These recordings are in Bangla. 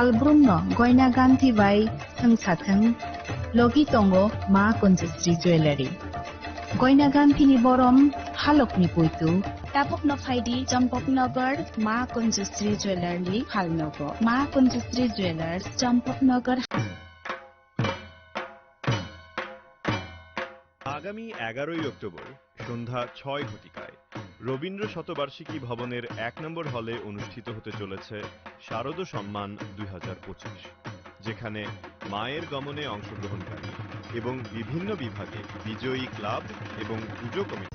Albrumno goina ganti bai thangsathang logi tongo ma Kunjusri Jewelry. Goina ganti ni borom halokni puitu tapokno phaidi Champaknagar ma Kunjusri Jewelry halnogo ma Kunjusri Jewelers Champaknagar। আগামী 11ই অক্টোবর সন্ধ্যা 6 ঘটিকায় রবীন্দ্র শতবার্ষিকী ভবনের 1 নম্বর হলে অনুষ্ঠিত হতে চলেছে শারদ সম্মান 2025, যেখানে মায়ের গমনে অংশগ্রহণকারী এবং বিভিন্ন বিভাগে বিজয়ী ক্লাব এবং পুজো committee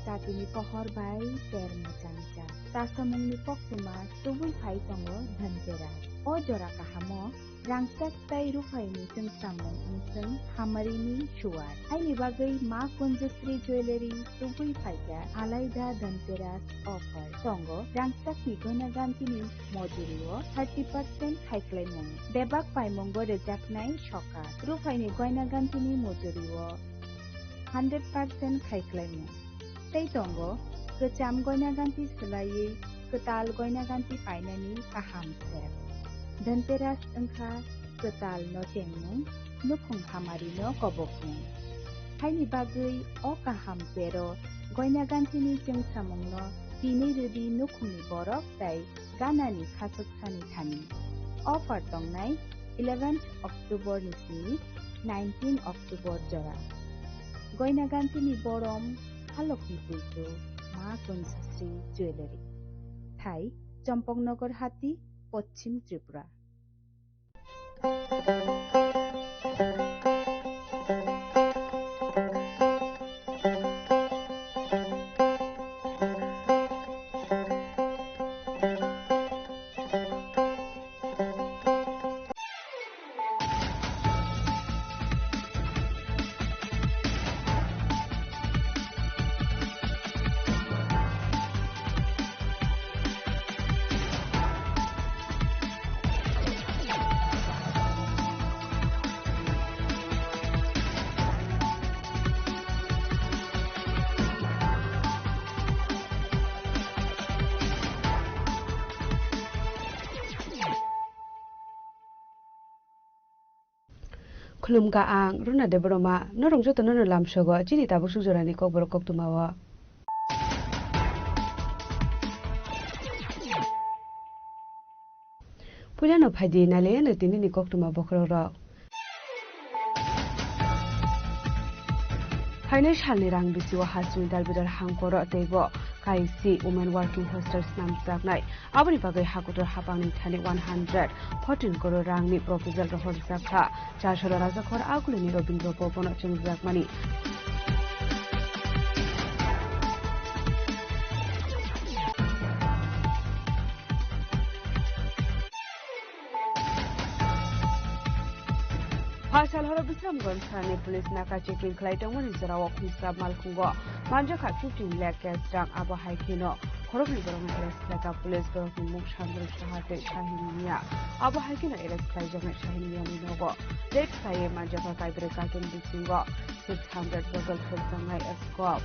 Tatini pohor bai ter macam-macam. Tasamungni poksima tubul phai tongo dhantera. O jora kahamo rangsak tai rufaini samung unsung hamarini shuar. Aini bagai ma Kunjusri Jewelry tubul phaiga alaida dhanteras offer. Tongo rangsak ni gona gantini mojurio 30% haiklaimung. Debak paimungo rejaknai shoka. Rufaini gona gantini mojurio 100% haiklaimung. Tei tongo kecam goina ganti selai ketal goina ganti painani kaham ser. Dhanteras engkha ketal no cengmung nukhung hamari no kobokmung. Haini bagai o kaham pero goina ganti ni jeng samung no bini rudi nukhungni borok tai ganani khasuk sani thani. Offer tongnai 11th October nisni 19 October jora. Goina ganti ni borom halokni puitu ma Kunjusri Jewelry Thai Champaknagar Hati Paschim Tripura। Khulumka ang runa de broma norong joto nono lamsogo chini tabuk sujorani kokbor koktumawa Pulano phadi nale no tinini koktuma bokroro Haine shalni rang bisiwa hasuni dalbidar hangkoro teibo kaisi women working hostels nam saknai aboni bagai hakutor hapangni thani 114 crore rangni proposal rohor sakha 400 rajakhor agulini Robindra Bhobono chungjakmani Hasal horo Bisramganj Thane Police Naka checking Klaitongoni Jarawa Khumsab Malkhungo Manjaka 15 lakh cash rang abo haikino Khorogni Borong arrest laka police Borong Muk Shandru Shahate Shahiniya abo haikino arrest Klaijong Shahiniya ni nogo Red Saye Manjaka Kaibre Katun Bisingo 600 Google Fulsangai Escort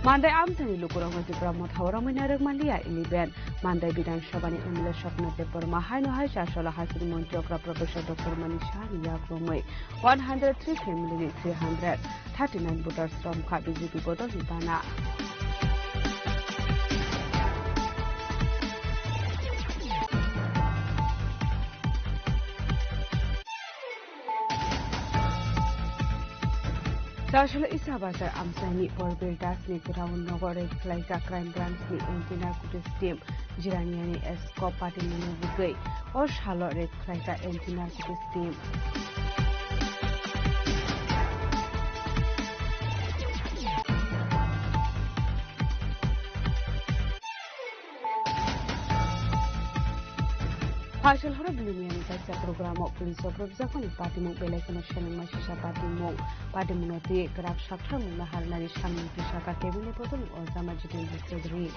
Mandai amtani lukurong di Brahmo Thawarong Minarag Malia 11 Mandai Bidan Shabani Emile Shopna Depor Mahaino Hai Shashola Hasri Montiokra Professor Dr. Manisha Yakromoi 103 family 339 voters from BJP Bodol Hibana Sashala Isabasar Amsani Borbir Dasni Ground Nogore Klaika Crime Branch ni Anti-Narcotics Team Jiraniani Esco Party Munubugai or Shalo Red Klaika Anti-Narcotics Team Hashal horo bilimiani kaisa programo police obrobjakoni party mung belekona shanang masisa party munoti grab shakthar mungna harnari shamni pisaka kebine potol ozama jitendra chaudhary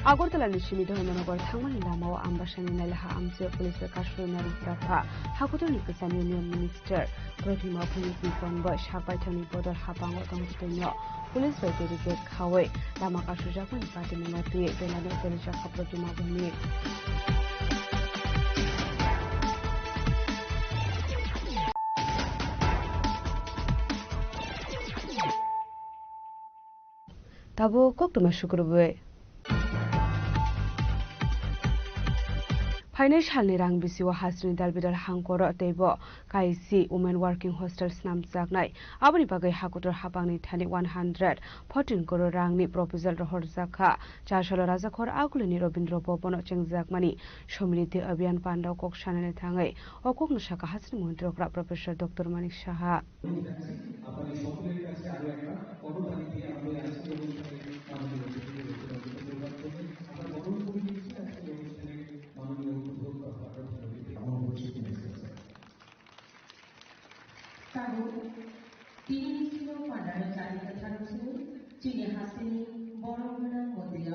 আগরতলাनि सिमिदहनगर थांमानि लामाव आम्बासानि नायलाहा आमसे पुलिस काश्मीर राफा हाकुतनि गोजान इउनियन मिनिस्टार प्रतिमा भुमिति पंब साबायथानि बदल हाबांग दंजोंनो पुलिस बाय डेडिकेट खावै लामा कासुजाफोरनि पार्टीनि मातुयै बेलानो तेलिजा प्रतिमा भूमि Tabo kok tuma syukurbe. Financialni rang bisiwa hasrini dalbidal hangkoro teibo kaisi women working hostels namjaknai aboni bagai hakutor habangni thani 114 crore rangni proposal rohorjaka chasolo rajakhor agulini Robindra Bhobono chengjakmani somriti abhiyan pandaw kok sanane thangai okokno saka hasrini mantri Professor Dr. Manik Saha Tahu, ini semua pada cari keterangan ciri hasil borong-borong model.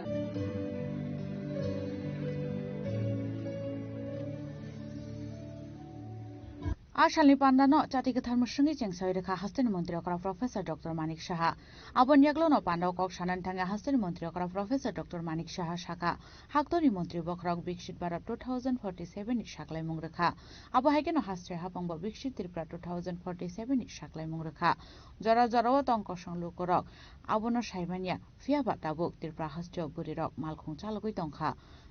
आशालनि पान्डानो जातिगत धर्मसंगी जेंसाय रेखा हास्टेनि मन्त्री अकरा प्रोफेसर डॉक्टर मानिक साहा आबन याग्लोनो पान्डाव कक सानान थांगा हास्टेनि मन्त्री अकरा प्रोफेसर डॉक्टर मानिक साहा शाखा हाक्तोनि मन्त्री बखरक विकसित भारत 2047 नि साखलाय मुं रेखा आबो हाइकेनो हास्ट्रे हापंब विकसित त्रिपुरा 2047 नि साखलाय मुं रेखा जरा जराव तंक संलुकरक आबनो साइबानिया फियाबा ताबुक त्रिपुरा हास्ट्रे बुरिरक मालखुं चालगै तंखा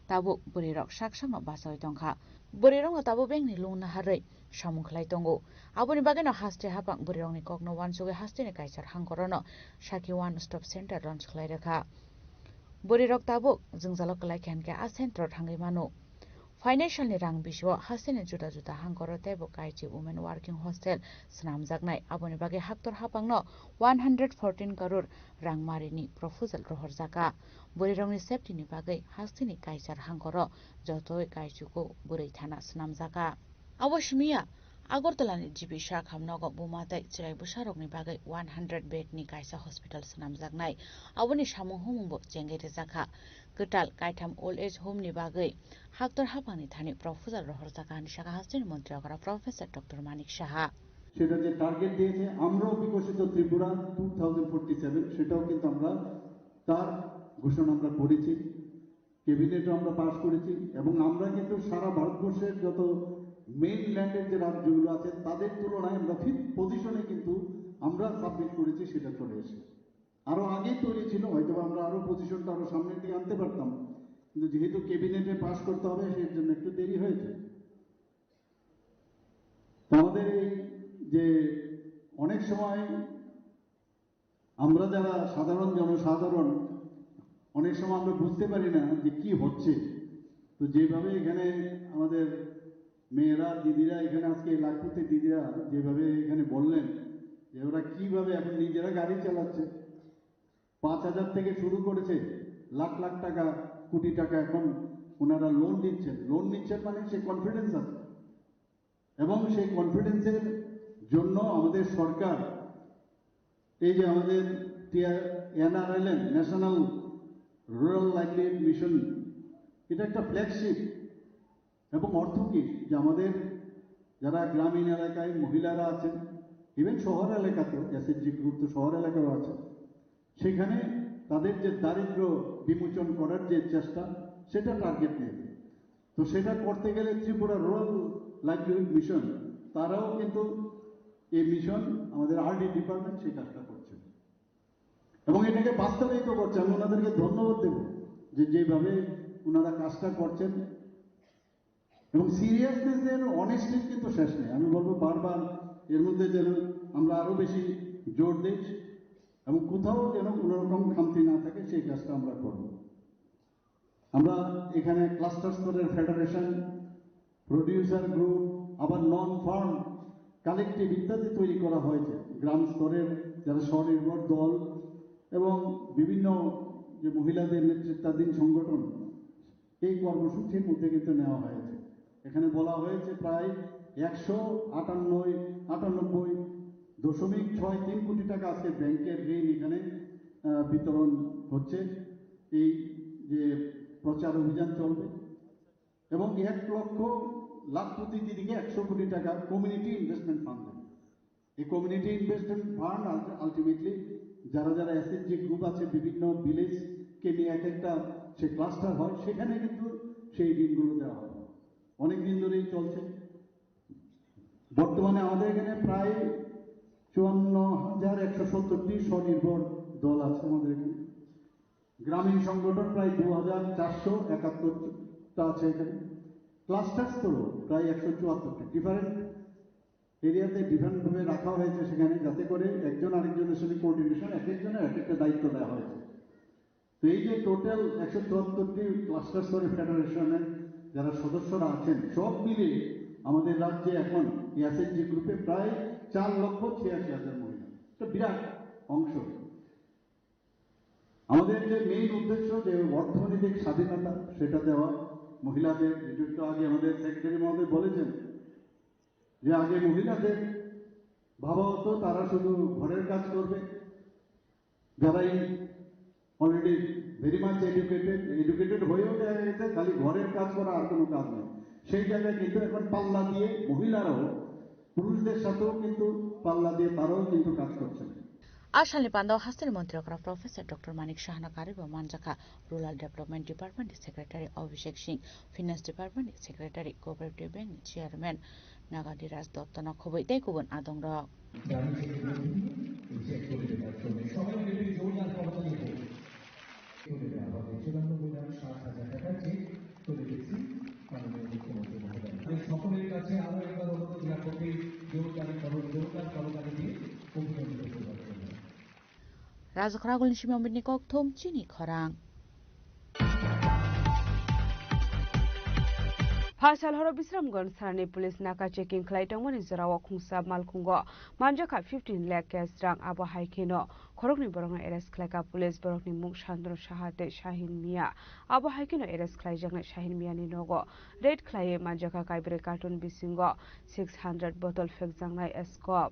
ताबुक बुरिरक साकसामा बासाय तंखा बुरिरक ताबु बेंनि लुंना हारै सामुखलाय तंगो आबोनि बागैनो हास्टे हापां बुरिरंनि ककनो वानसुगे हास्टेनि काइसार हांकरनो साखि वान स्टप सेन्टर लन्च खलाय रेखा बुरिरक ताबुक जोंजालो कलाय खेनके आ सेन्टर थांगै मानु फाइनान्शियलनि रां बिसो हास्टेनि जुदा जुदा हांकर तेबो काइची वुमेन वर्किंग हस्टेल स्नामजागनाय आबोनि बागै हाक्तर हापांनो 114 करोड़ रां मारिनि प्रपोजल रहरजाका बुरिरंनि सेफ्टिनि बागै हास्टेनि काइसार हांकर जतोय काइचुको बुरै थाना स्नामजाका अवश्यमिया আগরতলাनि जिबि शाखामनगो बुमातै चिराय बुसारकनि बागै 100 बेडनि काइसा हस्पिटाल स्नामजागनाय आबोनि सामुं हुमुंबो जेंगेरे जाखा गोटाल काइथाम ओल्ड एज होमनि बागै हाक्तर हापांनि थानि प्रपोजल रहरजाकानि शाखा हास्टेनि मन्त्री अकरा प्रफेसर डॉक्टर मानिक साहा সেটা যে টার্গেট দিয়েছে আমরাও বিকশিত ত্রিপুরা 2047 সেটাও কিন্তু আমরা তার ঘোষণা আমরা করেছি ক্যাবিনেটে আমরা পাস করেছি এবং আমরা কিন্তু সারা ভারতবর্ষের যত মেইন ল্যান্ডের যে রাজ্যগুলো আছে তাদের তুলনায় আমরা 5th পজিশনে কিন্তু আমরা সাবমিট করেছি সেটা চলে এসেছে আরো আগে তৈরি ছিল হয়তো আমরা আরো পজিশনটা আরো সামনের দিকে আনতে পারতাম কিন্তু যেহেতু ক্যাবিনেটে পাস করতে হবে সেই জন্য একটু দেরি হয়েছে আমাদের এই যে অনেক সময় আমরা যারা সাধারণ জনসাধারণ অনেক সময় আমরা বুঝতে পারি না যে কি হচ্ছে তো যেভাবে এখানে আমাদের মেয়েরা দিদিরা এখানে আজকে লাখপতি দিদিরা যেভাবে এখানে বললেন যে ওরা কিভাবে এখন নিজেরা গাড়ি চালাচ্ছে 5,000 থেকে শুরু করেছে লাখ লাখ টাকা কোটি টাকা এখন ওনারা লোন নিচ্ছেন মানে সে কনফিডেন্স আছে এবং সেই কনফিডেন্সের জন্য আমাদের সরকার এই যে আমাদের NRLM national rural livelihood mission এটা একটা ফ্ল্যাগশিপ এবং অর্থ কি যে আমাদের যারা গ্রামীণ এলাকায় মহিলারা আছেন ইভেন শহর এলাকাতেও এসএসজি গ্রুপ তো শহর এলাকাও আছে সেখানে তাদের যে দারিদ্র বিমোচন করার যে চেষ্টা সেটা টার্গেট নিয়েছে তো সেটা করতে গেলে ত্রিপুরা রুরাল লাইভলিহুড মিশন তারাও কিন্তু এই মিশন আমাদের আরডি ডিপার্টমেন্ট সেই কাজটা করছে এবং এটাকে বাস্তবায়িত করছে আমি ওনাদেরকে ধন্যবাদ দেব যে যেভাবে ওনারা কাজটা করছেন এবং সিরিয়াসনেসের অনেস্টির কিন্তু শেষ নেই আমি বলবো বারবার এর মধ্যে যেন আমরা আরো বেশি জোর দিই এবং কোথাও যেন কোনো রকম খামতি না থাকে সেই কাজটা আমরা করব আমরা এখানে ক্লাস্টার স্তরের ফেডারেশন প্রডিউসার গ্রুপ আবার নন ফার্ম কালেকটিভ ইত্যাদি তৈরি করা হয়েছে গ্রাম স্তরের যারা স্বনির্ভর দল এবং বিভিন্ন যে মহিলাদের নেতৃত্বাধীন সংগঠন এই কর্মসূচির মধ্যে কিন্তু নেওয়া হয়েছে এখানে বলা হয়েছে প্রায় 198.63 কোটি টাকা আজকে ব্যাংকের ঋণ এখানে বিতরণ হচ্ছে এই যে প্রচার অভিযান চলবে এবং 1,00,000 দিদিকে 100 কোটি টাকা কমিউনিটি ইনভেস্টমেন্ট ফান্ড দেবে। এই কমিউনিটি ইনভেস্টমেন্ট ফান্ড আলটিমেটলি যারা যারা এসএইচজি গ্রুপ আছে বিভিন্ন ভিলেজকে নিয়ে একটা সে ক্লাস্টার হয়, সেখানে কিন্তু সেই ঋণগুলো দেওয়া হয়। অনেক দিন ধরেই চলছে। বর্তমানে আমাদের এখানে প্রায় 54,170টি স্বনির্ভর দল আছে আমাদের এখানে। গ্রামীণ সংগঠন প্রায় 2,471টা আছে এখানে। ক্লাস্টার স্তরও প্রায় 174টা। ডিফারেন্ট এরিয়াতে ডিফারেন্টভাবে রাখা হয়েছে সেখানে, যাতে করে একজন আরেকজনের সঙ্গে কোঅর্ডিনেশন, এক একজনের এক একটা দায়িত্ব দেওয়া হয়েছে। তো এই যে টোটাল 174টি ক্লাস্টার স্তরের ফেডারেশনের যারা সদস্যরা আছেন, সব মিলে আমাদের রাজ্যে এখন এসএইচজি গ্রুপে প্রায় 4,86,000 মহিলা। এটা বিরাট অংশ। আমাদের যে মেইন উদ্দেশ্য যে অর্থনৈতিক স্বাধীনতা সেটা দেওয়া মহিলাদের, যেটা একটু আগে আমাদের সেক্রেটারি মহোদয় বলেছেন যে আগে মহিলাদের ভাবা হতো তারা শুধু ঘরের কাজ করবে, যারাই অলরেডি ভেরি মাচ এডুকেটেড হয়েও দেখা গেছে খালি ঘরের কাজ করা আর কোনো কাজ নেই। সেই জায়গায় কিন্তু এখন পাল্লা দিয়ে মহিলারাও পুরুষদের সাথেও কিন্তু পাল্লা দিয়ে তারাও কিন্তু কাজ করছেন। আশালি পান্ডাও হাস্তের মন্ত্রী প্রফেসর ডক্টর মানিক সাহানা কারিব মানজাকা rural development department secretary Abhishek Singh, finance department secretary cooperative bank chairman নাগাদি রাজ দত্ত নখবই তাই কুবন আদং রক সকলের কাছে আরো একবার অনুরোধ রাখতে দিয়ে রাজখরাগুল সিমামিনি ককথম চিনি খরাং Phasal horo Bisramganj Sarni Police Naka checking Klaitongmani Zorawak Khungsa Malkhungo Manjaka 15 lakh cash rang abo haikeno Khorokni Borongna arrest Klaika Police Borokni Mung Chandra Shahate Shahin Mia abo haikeno arrest Klaijangna Shahin Mia ni nogo Red Klaye Manjaka Kaibre carton bisingo 600 bottle fake jangnai escop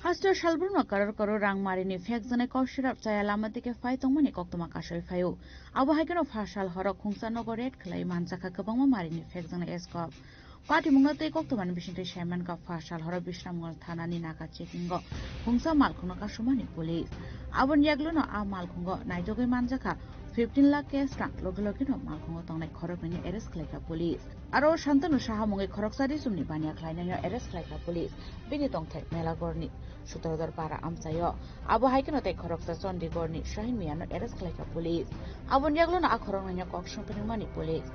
Haster Shalbrunno Karo Rang Marini Fexane Koshirap Sayalama Dike Faitongmani Koktoma Kashoy Fayo. Abo Haikeno Fashal Horok Hungsa Nogoret Clay Manzaka Kabama Marini Fexane Escop. Party Mungate Koktoman Bishinti Shaman Ka Fashal Horo Bishramol Tanani Naka Checkingo. Hungsa Malkuno Kashumani Police. Abon Yagluno A Malkungo Naidoge Manzaka 15 lakh cash rang Logilogino Malkungo Tonai Korokini Arrest Claika Police. Aro Shantanu Shahamungi Koroksari Sumni Bania Klainanya Arrest Claika Police. Binitong Tek Melagorni. Sutradar para amsayo. Abo haikeno te koroksa sondi gorni Shahin Miano arrest Klaika Police. Abon Yagluno a Koronganya Kokshon Penimani Police.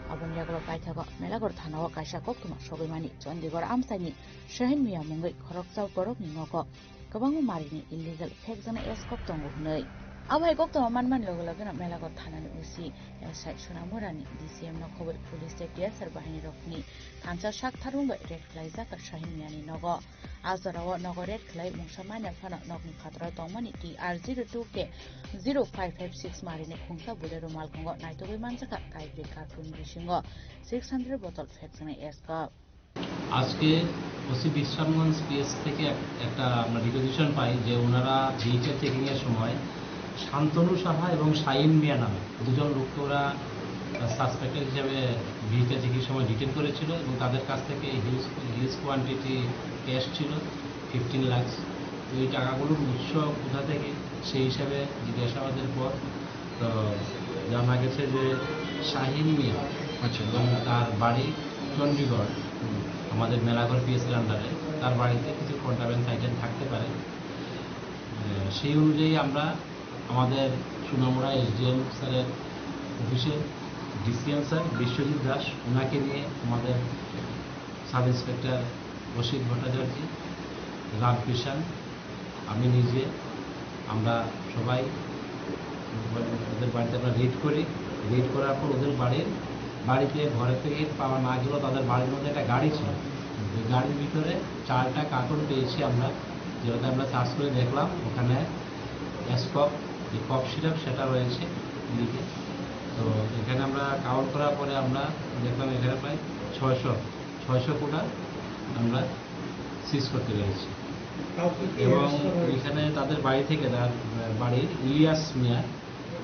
Abon Yaglo Paithago Melagor Thanawa Kasha Koktuma Shogimani Chondigor Amsani Shahin Mia Mungi Koroksa Borok Ninoko Kabangu Marini illegal Fexana Escop Tongo Nei. Abo Koktoma Manman Logolagano Melagor Thanani Usi Esai Shunamurani DCM Nokowe Police Deputy Bahini Rokni Tansa Shak Tarungo Red Klaizaka Shahin Miani Nogo Azarawa Nogoret Clay Mungshamania Fana Nogni Katra Tomani TR02K 0556 Marine Kunsa Bulero Malkongo Naitobi Manzaka Kaibe Cartoon Bishingo 600 bottle Fexane Escop. আজকে ওসি বিশ্রামগঞ্জ পিএস থেকে একটা আমরা রিকোজিশন পাই যে ওনারা ভিএচএ চেকিং এর সময় শান্তনু সাহা এবং শাহিন মিয়া নামে দুজন লোককে ওরা সাসপেক্টেড হিসেবে ভিএচএ চেকিং সময় ডিটেন করেছিল এবং তাদের কাছ থেকে হিউজ কোয়ান্টিটি ক্যাশ ছিল 15 লাখ। ওই টাকাগুলোর উৎস কোথা থেকে সেই হিসাবে জিজ্ঞাসাবাদের পর তো জানা গেছে যে শাহিন মিয়া এবং তার বাড়ি চণ্ডীগড় আমাদের মেলাঘর পিএসের আন্ডারে, তার বাড়িতে কিছু কন্ট্রাব্যান্ড আইটেম থাকতে পারে। সেই অনুযায়ী আমরা আমাদের সুনামুড়া এসডিএম স্যারের অফিসে ডিসিএম স্যার বিশ্বজিৎ দাস, ওনাকে নিয়ে আমাদের সাব ইন্সপেক্টর অসিত ভট্টাচার্য, রাম কিষান, আমি নিজে, আমরা সবাই ওদের বাড়িতে আমরা রেড করি। রেড করার পর ওদের বাড়িতে ঘরে থেকে পাওয়া না গেলেও তাদের বাড়ির মধ্যে একটা গাড়ি ছিল, ওই গাড়ির ভিতরে 4টা কার্টুন পেয়েছি আমরা, যেটাতে আমরা সার্চ করে দেখলাম ওখানে এসকপ, যে কফ সিরাপ সেটা রয়েছে লিখে। তো এখানে আমরা কাউন্ট করার পরে আমরা দেখলাম এখানে প্রায় 600 কোটা আমরা সিজ করতে পেরেছি। এবং এখানে তাদের বাড়ি থেকে তার বাড়ির ইলিয়াস মিয়া,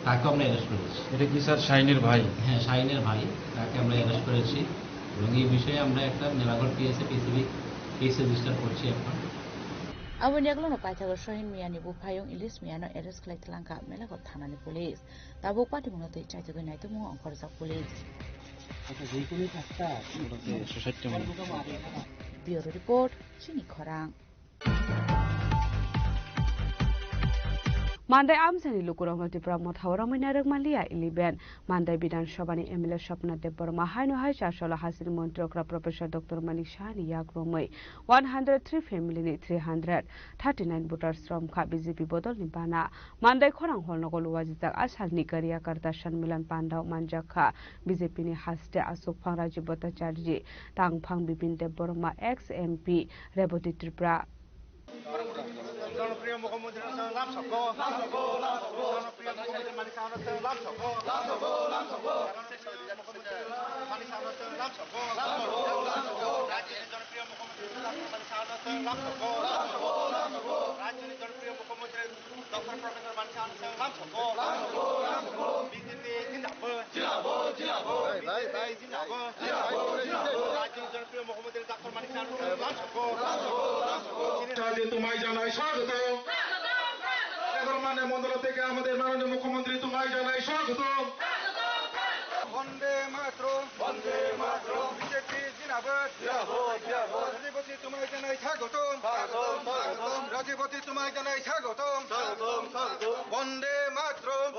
তাকে আমরা অ্যারেস্ট করেছি। এটা কি স্যার শাইনের ভাই? হ্যাঁ, শাইনের ভাই, তাকে আমরা অ্যারেস্ট করেছি এবং এই বিষয়ে আমরা একটা মেলাঘর পিএসএ কেস রেজিস্টার করছি এখন। Abon yaglono paithago Shohin Miyani bupayong Ilis Miyano eres klai tlangka melagot thanani police. Tabuk pati mungno tei chaitago naito mungo angkorjak police. Bureau report Chini Khorang. Mandai amsani lukurong Tripura mothawara moinarok malia 11 Mandai Bidhan Sabhani MLA Swapna Debbarma haino hai Chashala Hasil Montrokra Professor Dr. Manik Shahani Yakromoi 103 family ni 339 voters from Kha BJP Bodol ni Bana Mandai Khorang Holnogol Wajijak Asal ni Kariya Karta Shanmilan Pandau Manjakha BJP ni haste Asok Phang Rajiv Bhattacharya Tangphang Bipin Debbarma ex MP Reboti Tripura জনপ্রিয় মুখ্যমন্ত্রীর লাভ সবকো জনপ্রিয় মুখ্যমন্ত্রী মানিক শাহর লাভ সবকো মানিক শাহর লাভ সবকো রাজ্যের জনপ্রিয় মুখ্যমন্ত্রী মানিক শাহর লাভ সবকো রাজ্যের জনপ্রিয় মুখ্যমন্ত্রী ডক্টর প্রফেসর মানিক শাহর লাভ সবকো বিজেপি জিন্দাবাদ ভাই জিন্দাবাদ রাজ্যের জনপ্রিয় মুখ্যমন্ত্রী ডক্টর মানিক শাহর লাভ সবকো তোমায় জানাই স্বাগত। মানে মন্ডল থেকে আমাদের মাননীয় মুখ্যমন্ত্রী তোমায় জানাই স্বাগত। বন্দে মাতরম বিজেপি জিন্দাবাদ রাজীবতী তোমায় জানাই স্বাগত। রাজীবতী তোমায় জানাই স্বাগত। বন্দে মাতরম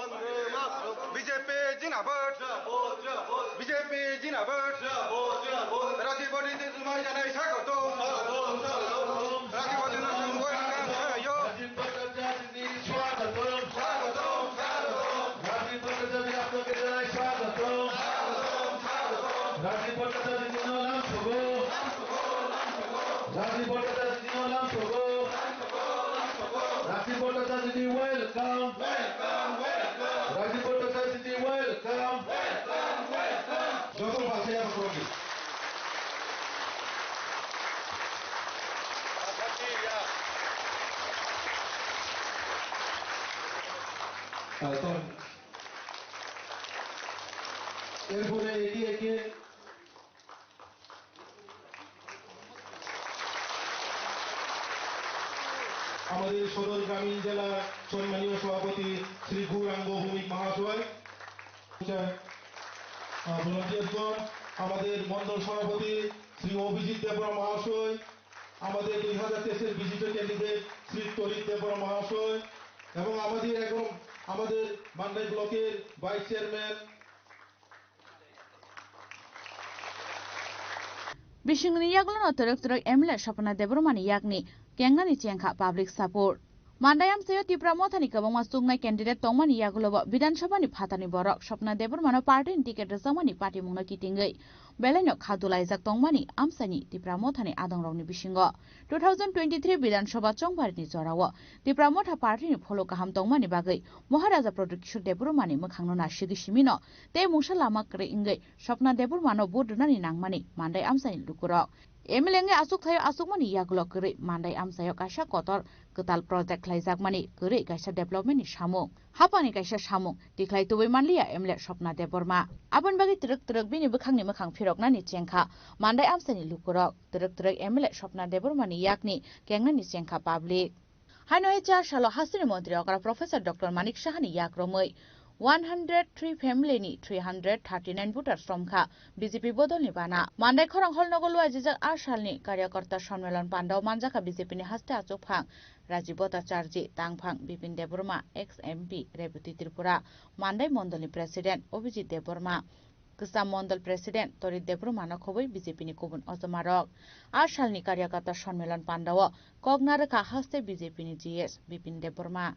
বিজেপি জিন্দাবাদ বিজেপি জিন্দাবাদ রাজীবতী তোমায় জানাই স্বাগত। এরপরে একে একে আমাদের সদর গ্রামীণ জেলা সম্মানীয় সভাপতি শ্রী গৌরাঙ্গ ভৌমিক মহাশয়, আমাদের মন্ডল সভাপতি শ্রী অভিজিৎ দেবরা মহাশয়, আমাদের 2023-এর বিজেপি ক্যান্ডিডেট শ্রী তরিত দেবরা মহাশয় এবং আমাদের মান্দাই ব্লকের vice chairman Bishingni yaglono terek MLA Swapna Debbarmani yakni kengnani chengkha public support. Mandayam sayo Tripura mothani kabangma sungnai candidate tongmani yaglobo Bidhan Sabha ni phatani borok Swapna Debbarmano party ni ticket resamani party mungna kitingai. Beleno khadulaijak tongmani amsani Tripura mothani adangrokni bisingo 2023 Bidhan Sabha chongbarini jorawo Tripura motha party ni pholo kaham tongmani bagai Maharaja Prodot Kishore Debbarmani mokhangno nasigi simino te mungsa lama kre ingai Swapna Debbarmano bodunani nangmani Mandai amsani lukurok MLA asuk thayo asukmani yaglo kre Mandai amsayo kaisa kotor ketal project khlaijakmani kre kaisa development ni samung hapani kaisa samung tiklai tubai manliya MLA Swapna Debbarma abon bagi trek bini bukhangni mokhang phiroknani chengkha Mandai amsani lukurok trek MLA Swapna Debbarmani yakni kengnani chengkha public haino HR salo hasini mantri okara Professor Dr. Manik Shahani yakromoi 103 family ni 339 voters from Kha BJP Bodol ni Bana Mandai Khorang Holnogol Wajijak Arsalni Karyakaarta Shanmilan Pandau Manjakha BJP ni haste Asok Phang Rajiv Bhattacharya Tangphang Bipin Debbarma ex MP Reboti Tripura Mandai Mondol ni President Abhijit Debbarma Kesam Mondal Presiden Torit Debru Manakhobai BJP ni Kubun Ozomarok. Ar salni karyakata সম্মেলন পান্ডাও কগনারকা হাস্তে BJP ni GS Bipin Deborma.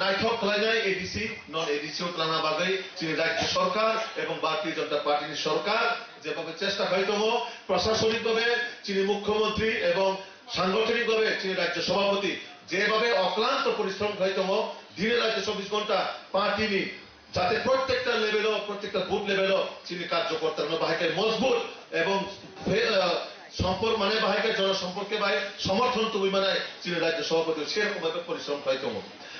নাইথক খালাইনাই এডিসি নন এডিসিও খালানা বাগৈ চিনি রাজ্য সরকার এবং ভারতীয় জনতা পার্টির সরকার যেভাবে চেষ্টা হয়তম প্রশাসনিকভাবে চিনি মুখ্যমন্ত্রী এবং সাংগঠনিকভাবে চিনি রাজ্য সভাপতি যেভাবে অক্লান্ত পরিশ্রম হয়তম দিনে রাজ্য 24 ঘন্টা পার্টিনি যাতে প্রত্যেকটা লেভেলও প্রত্যেকটা বুথ লেভেলও চিনি কার্যকর্তারা বাহিকে মজবুত এবং সম্পর্ক মানে বাহিকে জনসম্পর্কে বাই সমর্থন তুমি মানে চিনি রাজ্য সভাপতি সেরকম ভাবে পরিশ্রম হয়তম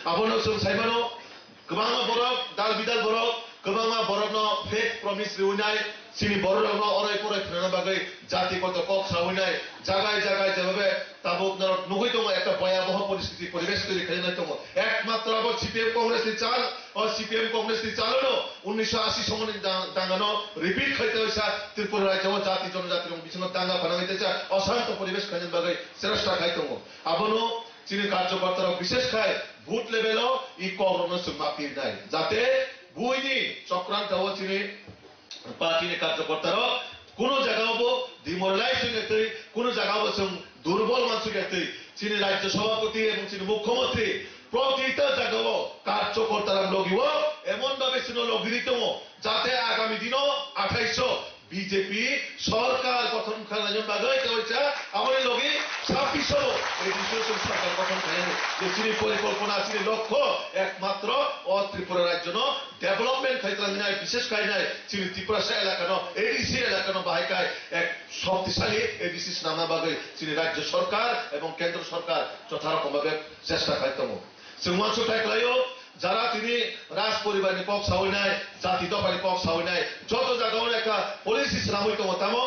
Abon usung saibano kebangma borok dal bidal borok kebangma borokno fake promise riunai sini borokno orai porai phena bagai jati koto kok saunai jagai jagai jebabe tabuk narok nugoi tomo ekta ভয়াবহ পরিস্থিতি পরিবেশ তৈরি করে নাই তোমো একমাত্র আবার সিপিএম কংগ্রেস নি চাল ও সিপিএম কংগ্রেস নি চালনো 1980 সমনে দাঙ্গানো রিপিট হইতে হইছা ত্রিপুরা রাজ্য জাতি জনজাতির বিচ্ছিন্ন দাঙ্গা বানাইতেছে অশান্ত পরিবেশ খাইন বাgai চেষ্টা খাই তোমো আবনো চিনি কার্যকর্তারা বিশেষ খায় বুথ লেভেলও ই করোনা মাপির নাই যাতে বুইনি চক্রান্ত ও চিনি পার্টির কার্যকর্তারা কোন জায়গাও ডিমোরালাইজ হইতে কোন জায়গাও দুর্বল মানুষ গেতে চিনি রাজ্য সভাপতি এবং চিনি মুখ্যমন্ত্রী প্রতিটা জায়গাও কার্যকর্তারা লগিও এমন ভাবে ছিল লগিরিত যাতে আগামী দিনও 2800 বিজেপি সরকার গঠন করার জন্য বাগাই করেছে আমাদের লগি 2600 এই ডিসিশন সরকার গঠন করে যে চিনি পরিকল্পনা চিনি লক্ষ্য একমাত্র ও ত্রিপুরা রাজ্য ডেভেলপমেন্ট ক্ষেত্রে নাই বিশেষ কাজ নাই চিনি ত্রিপুরা এলাকানো এডিসি এলাকানো বাহিকায় এক শক্তিশালী এডিসি নামা বাগাই চিনি রাজ্য সরকার এবং কেন্দ্র সরকার যথারকম ভাবে চেষ্টা করতেম সিংহাংশ টাইকলাইও যারা তিনি রাজ পরিবারের পক্ষ হই নাই জাতি দফারি পক্ষ হই নাই যত জায়গায় একটা পলিসি না হইতো মতামো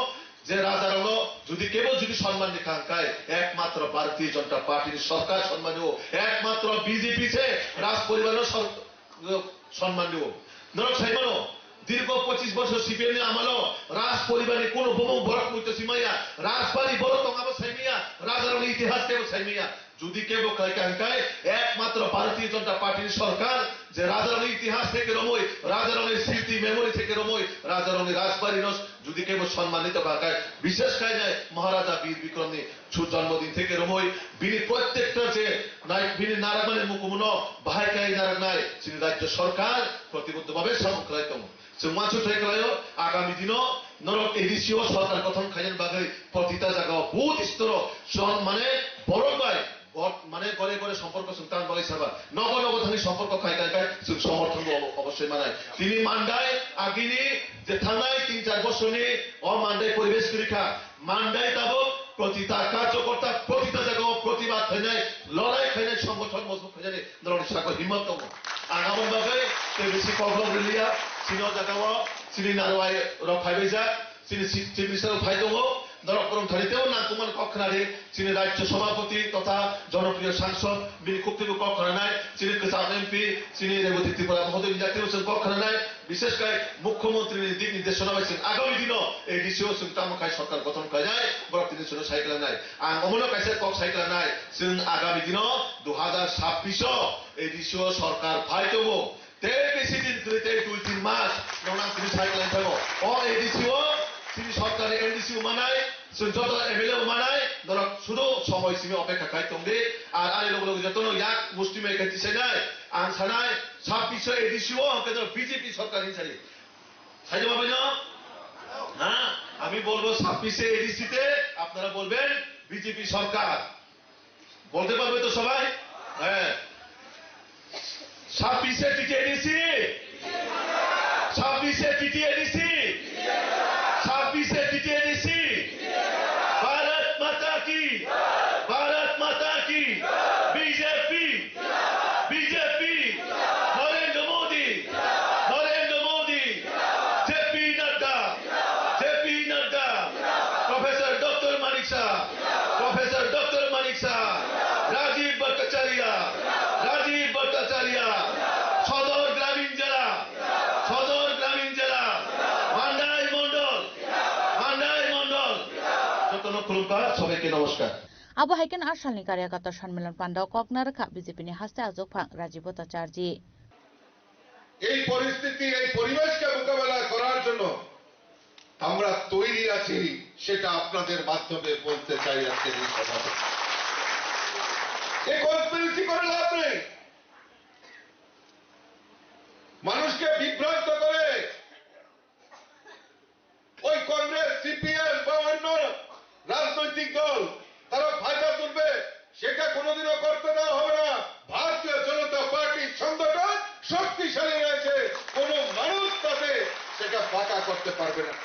যে রাজারণ যদি কেবল যদি সম্মান দেখায় একমাত্র ভারতীয় জনতা পার্টির সরকার সম্মান দেব একমাত্র বিজেপি সে রাজ পরিবারের সম্মান দেব নরক সাইমানো দীর্ঘ 25 বছর সিপিএম আমলো রাজ পরিবারের কোন বোম বরক হইতো সিমাইয়া রাজবাড়ি বড় তঙ্গাবো সাইমিয়া রাজারণ ইতিহাস কেবল সাইমিয়া যদি কেবল কায় একমাত্র ভারতীয় জনতা পার্টির সরকার যে রাজারণের ইতিহাস থেকে রমই রাজারণের স্মৃতি মেমোরি থেকে রমই রাজারণের রাজবাড়ি যদি কেবল সম্মানিত কায় বিশেষ কায় নাই মহারাজা বীর বিক্রমী জন্মদিন থেকে রমই বিনি প্রত্যেকটা যে বিনি নারায়ণের মুখমুন বাহাইকাই নারায়ণ নাই তিনি রাজ্য সরকার প্রতিবদ্ধভাবে সামুখায়তম মাছু ঠেকলায় আগামী দিনও নরক এডিসিও সরকার গঠন খাইন বাগে প্রতিটা জায়গা বহুত স্তর মানে বড় পায় মানে গড়ে গড়ে সম্পর্ক সুলতান বলাই সাবা নব নবধানী সম্পর্ক খাই খাই সমর্থন অবশ্যই মানায় তিনি মান্ডায় আগিনি যে থানায় 3-4 বছর নিয়ে মান্ডায় পরিবেশ পরীক্ষা মান্ডায় তাব প্রতিটা কার্যকর্তা প্রতিটা জায়গায় প্রতিবাদ খাই নাই লড়াই খাই নাই সংগঠন মজবুত খাই নাই নরক সাগর হিম্মতম আর এমন ভাবে বেশি কখন রিলিয়া চিনো জায়গাও চিনি নারওয়াই রফাইবেজা চিনি চিফ মিনিস্টার ফাই দङ নরকরম থালিতেও না কুমান কক্ষনারে চিনি রাজ্য সভাপতি তথা জনপ্রিয় সাংসদ বিনি কুক্তিবু কক্ষনা নাই চিনি কেসাম এমপি চিনি রেবতী ত্রিপুরা মহোদয় জাতীয় কক্ষনা নাই বিশেষ করে মুখ্যমন্ত্রীর দিক নির্দেশনা হয়েছেন আগামী দিনও এই ডিসিও তামখাই সরকার গঠন করা যায় বড় তিনি শুনে সাইকেল নাই আর অমূল্য কাইসে কক সাইকেল নাই जों আগামী দিনও 2026 এই ডিসিও সরকার ফাইতব বেশি দিন করিতে 2-3 মাস ননা তিনি সাইকেল থাকো ও এডিসিও তিনি সরকারি এডিসিও মানায় যত এমএলএ মানায় ধরক শুধু সময় সীমা অপেক্ষা খাইতংগে আর আরে লোক লোক যত ইয়াক মুসলিমে খাইতিছে নাই আন সানায় 26 এডিসিও কেন্দ্র বিজেপি সরকার হিসাবে সাইজ পাবে না হ্যাঁ আমি বলবো 26 এডিসিতে আপনারা বলবেন বিজেপি সরকার বলতে পারবে তো সবাই হ্যাঁ 26 টিটিএডিসি 26 টিটিএডিসি 26 টিটিএডিসি भारत माता की BJP BJP Narendra Modi JP Nadda professor doctor Manik Shah Rajiv Bhattacharya सदर ग्रामीण जला मांडाई मंडल যতন খুলপা সবাইকে নমস্কার আবু হাইকেন আর সালনি কার্যকর্তা সম্মেলন পান্ডাও কগনারকা বিজেপি নি হাসতে আজক ফাং রাজীব ভট্টাচার্য এই পরিস্থিতি এই পরিবেশকে মোকাবেলা করার জন্য আমরা তৈরি আছি সেটা আপনাদের মাধ্যমে বলতে চাই আজকের এই সভাতে। এই কনস্পিরেসি করে লাভ নেই, মানুষকে বিভ্রান্ত করে ওই কংগ্রেস, সিপিএম বা অন্য রাজনৈতিক দল তারা ফায়দা তুলবে, সেটা কোনোদিনও করতে দেওয়া হবে না। ভারতীয় জনতা পার্টির সংগঠন শক্তিশালী রয়েছে, কোন মানুষ তাতে সেটা ফাঁকা করতে পারবে না।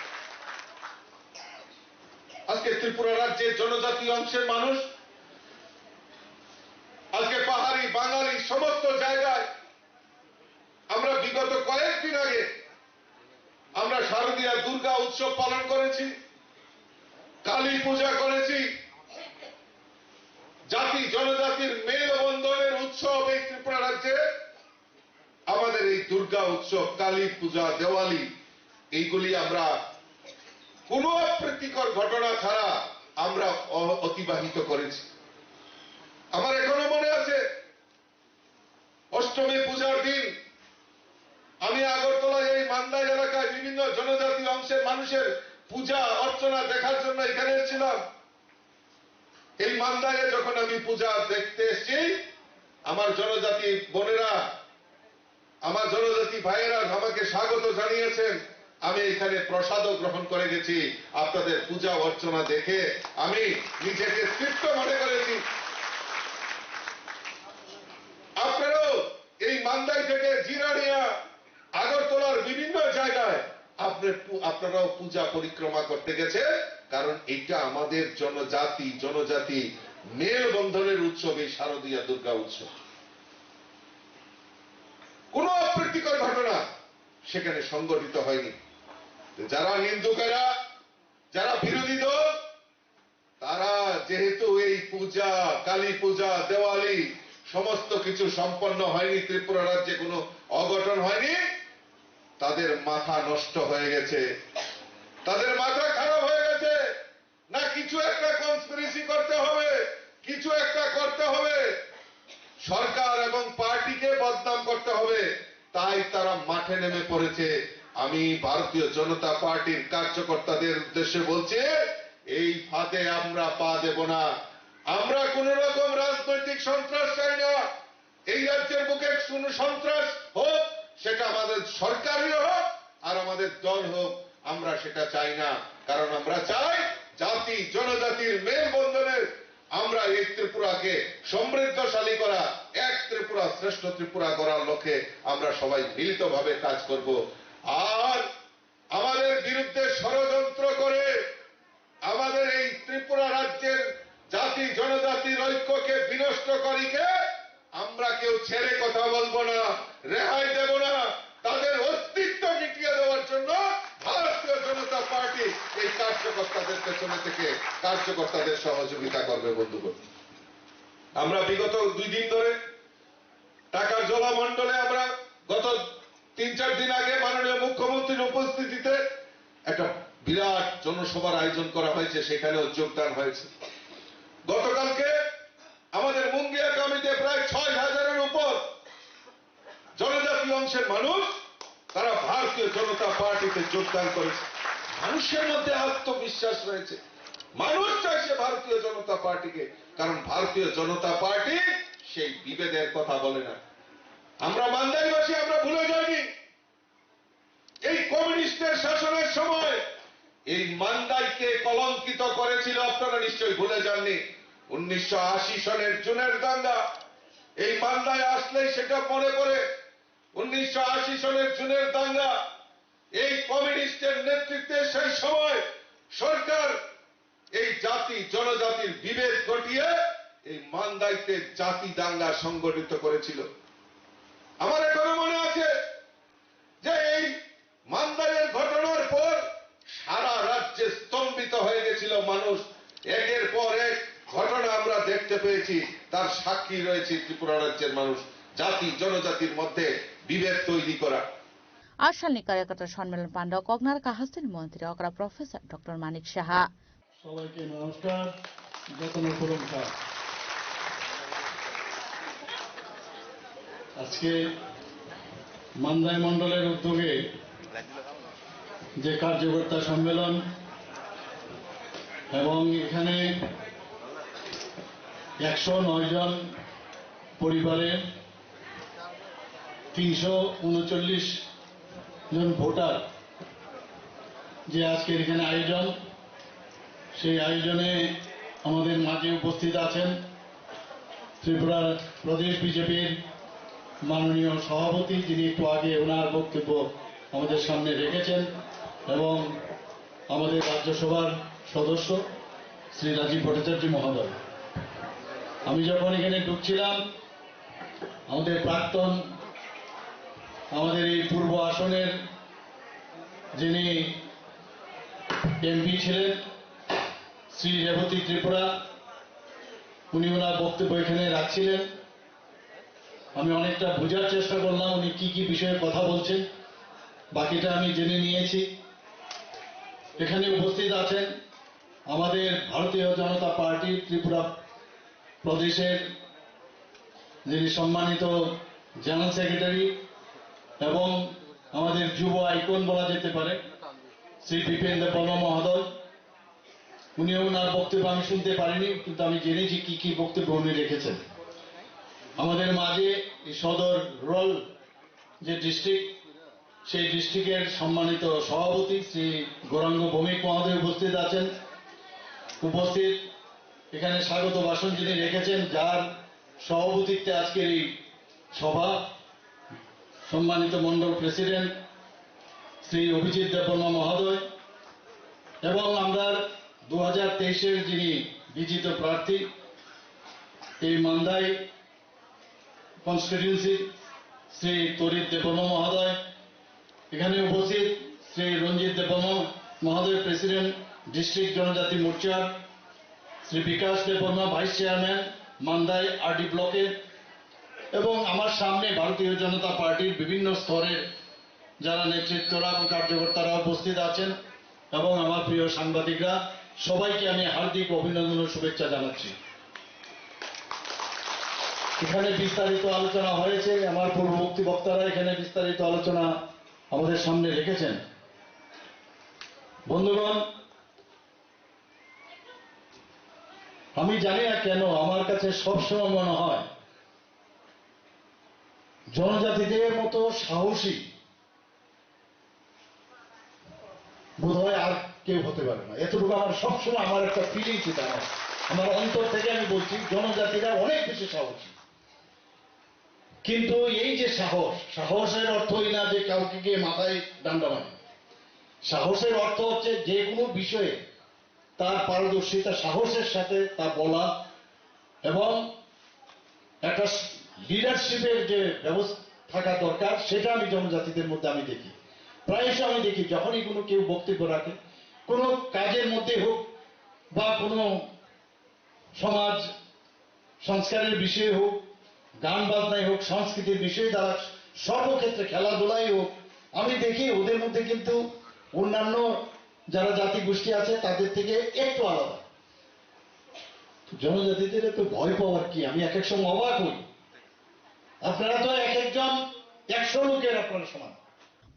আজকে ত্রিপুরা রাজ্যের জনজাতি অংশের মানুষ, আজকে পাহাড়ি বাঙালি সমস্ত জায়গায় আমরা বিগত কয়েকদিন আগে আমরা শারদীয়া দুর্গা উৎসব পালন করেছি, কালী পূজা করেছি। জাতি জনজাতির মেলবন্ধনের উৎসব এই ত্রিপুরা রাজ্যে। আমাদের এই দুর্গা উৎসব, কালী পূজা, দেওয়ালি, এইগুলি আমরা কোন অপ্রীতিকর ঘটনা ছাড়া আমরা অতিবাহিত করেছি। আমার এখনো মনে আছে অষ্টমী পূজার দিন আমি আগরতলায় এই মান্দাই এলাকায় বিভিন্ন জনজাতি অংশের মানুষের পূজা অর্চনা দেখার জন্য এখানে এসেছিলাম। এই মান্দায়ে যখন আমি পূজা দেখতে এসেছি, আমার জনজাতি বোনেরা, আমার জনজাতি ভাইয়েরা আমাকে স্বাগত জানিয়েছেন। আমি এখানে প্রসাদও গ্রহণ করে গেছি। আপনাদের পূজা অর্চনা দেখে আমি নিজেকে তৃপ্ত মনে করেছি। আপনারাও এই মান্দাই থেকে জিরানিয়া, আগরতলার বিভিন্ন জায়গায় আপনারাও পূজা পরিক্রমা করতে গেছে, কারণ এটা আমাদের জনজাতি মেলবন্ধনের উৎসব, এই শারদীয়া দুর্গা উৎসব। কোন অপ্রীতিকর ঘটনা সেখানে সংঘটিত হয়নি। যারা নিন্দুকেরা, যারা বিরোধী দল, তারা যেহেতু এই পূজা, কালী পূজা, দেওয়ালি সমস্ত কিছু সম্পন্ন হয়নি, ত্রিপুরা রাজ্যে কোনো অঘটন হয়নি, তাদের মাথা নষ্ট হয়ে গেছে, তাদের মাথা খারাপ হয়ে গেছে। না কিছু একটা কনস্পিরেসি করতে হবে, কিছু একটা করতে হবে, সরকার এবং পার্টিকে বদনাম করতে হবে, তাই তারা মাঠে নেমে পড়েছে। আমি ভারতীয় জনতা পার্টির কার্যকর্তাদের উদ্দেশ্যে বলছি, এই ফাঁদে আমরা পা দেব না। আমরা কোন রকম রাজনৈতিক সন্ত্রাস চাই না। এই রাজ্যের বুকে কোন সন্ত্রাস হোক, সেটা আমাদের সরকারই হোক আর আমাদের দল হোক, আমরা সেটা চাই না। কারণ আমরা চাই জাতি জনজাতির মেলবন্ধনের, আমরা এই ত্রিপুরাকে সমৃদ্ধশালী করা, এক ত্রিপুরা শ্রেষ্ঠ ত্রিপুরা করার লক্ষ্যে আমরা সবাই মিলিতভাবে কাজ করব। আর আমাদের বিরুদ্ধে ষড়যন্ত্র করে আমাদের এই ত্রিপুরা রাজ্যের জাতি জনজাতির ঐক্যকে বিনষ্টকারীকে আমরা কেউ ছেড়ে কথা বলবো না, রেহাই দেব না। তাদের অস্তিত্ব মিটিয়ে দেওয়ার জন্য ভারতীয় জনতা পার্টি এই কার্যকর্তাদের পেছনে থেকে কার্যকর্তাদের সহযোগিতা করবে। বন্ধুগণ, আমরা বিগত 2 দিন ধরে টাকার জলা মণ্ডলে আমরা গত 3-4 দিন আগে মাননীয় মুখ্যমন্ত্রীর উপস্থিতিতে একটা বিরাট জনসভার আয়োজন করা হয়েছে, সেখানেও যোগদান হয়েছে। গতকালকে আমাদের মুঙ্গিয়া কমিটিতে প্রায় 6,000-এর উপর জনজাতি অংশের মানুষ তারা ভারতীয় জনতা পার্টিতে যোগদান করেছে। মানুষের মধ্যে আত্মবিশ্বাস রয়েছে, মানুষ চাইছে ভারতীয় জনতা পার্টিকে, কারণ ভারতীয় জনতা পার্টি সেই বিভেদের কথা বলে না। আমরা মান্দাইবাসী আমরা ভুলে যাইনি, এই কমিউনিস্টের শাসনের সময় এই মান্দাইকে কলঙ্কিত করেছিল, আপনারা নিশ্চয়ই ভুলে যাননি। 1980 সনের জুনের দাঙ্গা, এই মান্দায় আসলেই সেটা মনে করে। 1980 সনের জুনের দাঙ্গা, এই কমিউনিস্টের নেতৃত্বে সেই সময় সরকার এই জাতি জনজাতির বিভেদ ঘটিয়ে এই মান্দাইতে জাতি দাঙ্গা সংগঠিত করেছিল। আমার এখনো মনে আছে যে এই মান্দাইয়ের ঘটনার পর সারা রাজ্যে স্তম্ভিত হয়ে গেছিল মানুষ। একের পর এক ঘটনা আমরা দেখতে পেয়েছি, তার সাক্ষী রয়েছে ত্রিপুরা রাজ্যের মানুষ। জাতি জনজাতির মধ্যে বিভেদ তৈরি করা। আশালনি কার্যকর্তা সম্মেলন পাণ্ডব কগনার কাহাস্তিন মন্ত্রী অকরা প্রফেসর ডক্টর মানিক সাহা। সবাইকে নমস্কার। আজকে মান্দাই মন্ডলের উদ্যোগে যে কার্যকর্তা সম্মেলন এবং এখানে 109 জন পরিবারের 339 জন ভোটার যে আজকের এখানে আয়োজন, সেই আয়োজনে আমাদের মাঝে উপস্থিত আছেন ত্রিপুরা প্রদেশ বিজেপির মাননীয় সভাপতি, যিনি একটু আগে ওনার বক্তব্য আমাদের সামনে রেখেছেন, এবং আমাদের রাজ্যসভার সদস্য শ্রী রাজীব ভট্টাচার্য মহোদয়। আমি যখন এখানে ঢুকছিলাম, আমাদের প্রাক্তন, আমাদের এই পূর্ব আসনের যিনি এমপি ছিলেন শ্রী রেবতী ত্রিপুরা, উনি ওনার বক্তব্য এখানে রাখছিলেন। আমি অনেকটা বোঝার চেষ্টা করলাম উনি কি কি বিষয়ে কথা বলছেন, বাকিটা আমি জেনে নিয়েছি। এখানে উপস্থিত আছেন আমাদের ভারতীয় জনতা পার্টি ত্রিপুরা প্রদেশের যিনি সম্মানিত জেনারেল সেক্রেটারি এবং আমাদের যুব আইকন বলা যেতে পারে শ্রী বিপিন দেববর্মা মহোদয়। উনি ওনার বক্তব্য আমি শুনতে পারিনি, কিন্তু আমি জেনেছি কি কি বক্তব্য উনি রেখেছেন। আমাদের মাঝে সদর রোল যে ডিস্ট্রিক্ট, সেই ডিস্ট্রিক্টের সম্মানিত সভাপতি শ্রী গৌরাঙ্গ ভৌমিক মহোদয় উপস্থিত আছেন। উপস্থিত এখানে স্বাগত ভাষণ যিনি রেখেছেন, যার সভাপতিত্বে আজকের এই সভা, সম্মানিত মন্ডল প্রেসিডেন্ট শ্রী অভিজিৎ দেববর্মা মহোদয়, এবং আমরা 2023-এর যিনি বিজিত প্রার্থী এই মান্দাই কনস্টিটিউয়েন্সি শ্রী তরিৎ দেববর্মা মহোদয়, এখানে উপস্থিত শ্রী রঞ্জিত দেববর্মা মহোদয়, president district Janajati Morcha, Shri Bikash Debbarma vice chairman Mandai RD ব্লকের, এবং আমার সামনে ভারতীয় জনতা পার্টির বিভিন্ন স্তরের যারা নেতৃত্বরা এবং কার্যকর্তারা উপস্থিত আছেন, এবং আমার প্রিয় সাংবাদিকরা, সবাইকে আমি হার্দিক অভিনন্দন ও শুভেচ্ছা জানাচ্ছি। এখানে বিস্তারিত আলোচনা হয়েছে, আমার পূর্ববর্তী বক্তারা এখানে বিস্তারিত আলোচনা আমাদের সামনে রেখেছেন। বন্ধুগণ, আমি জানি না কেন আমার কাছে সবসময় মনে হয় জনজাতিদের মতো সাহসী বোধহয় আর কেউ হতে পারে না। এতটুকু আমার সবসময় আমার একটা ফিলিং ছিল, আমার অন্তর থেকে আমি বলছি জনজাতিরা অনেক বেশি সাহসী। কিন্তু এই যে সাহসের অর্থই না যে কাউকে গিয়ে মাথায় ডান্ডা মারে। সাহসের অর্থ হচ্ছে যে কোনো বিষয়ে তার পারদর্শিতা, সাহসের সাথে তা বলা, এবং একটা লিডারশিপের যে ব্যবস্থা থাকা দরকার, সেটা আমি জনজাতিদের মধ্যে আমি দেখি। প্রায়শ আমি দেখি যখনই কোনো কেউ বক্তব্য রাখে, কোনো কাজের মধ্যে হোক বা কোনো সমাজ সংস্কারের বিষয়ে হোক, গান বাজনায় হোক, সংস্কৃতির বিষয়ে, তারা সর্বক্ষেত্রে, খেলাধুলাই হোক, আমি দেখি ওদের মধ্যে কিন্তু অন্যান্য যারা জাতি গোষ্ঠী আছে তাদের থেকে একটু আলাদা। জনজাতিদের তো ভয় পাওয়ার কি, আমি এক এক সময় অবাক হই। আপনারা তো এক একজন 100 লোকের আপনারা সমান।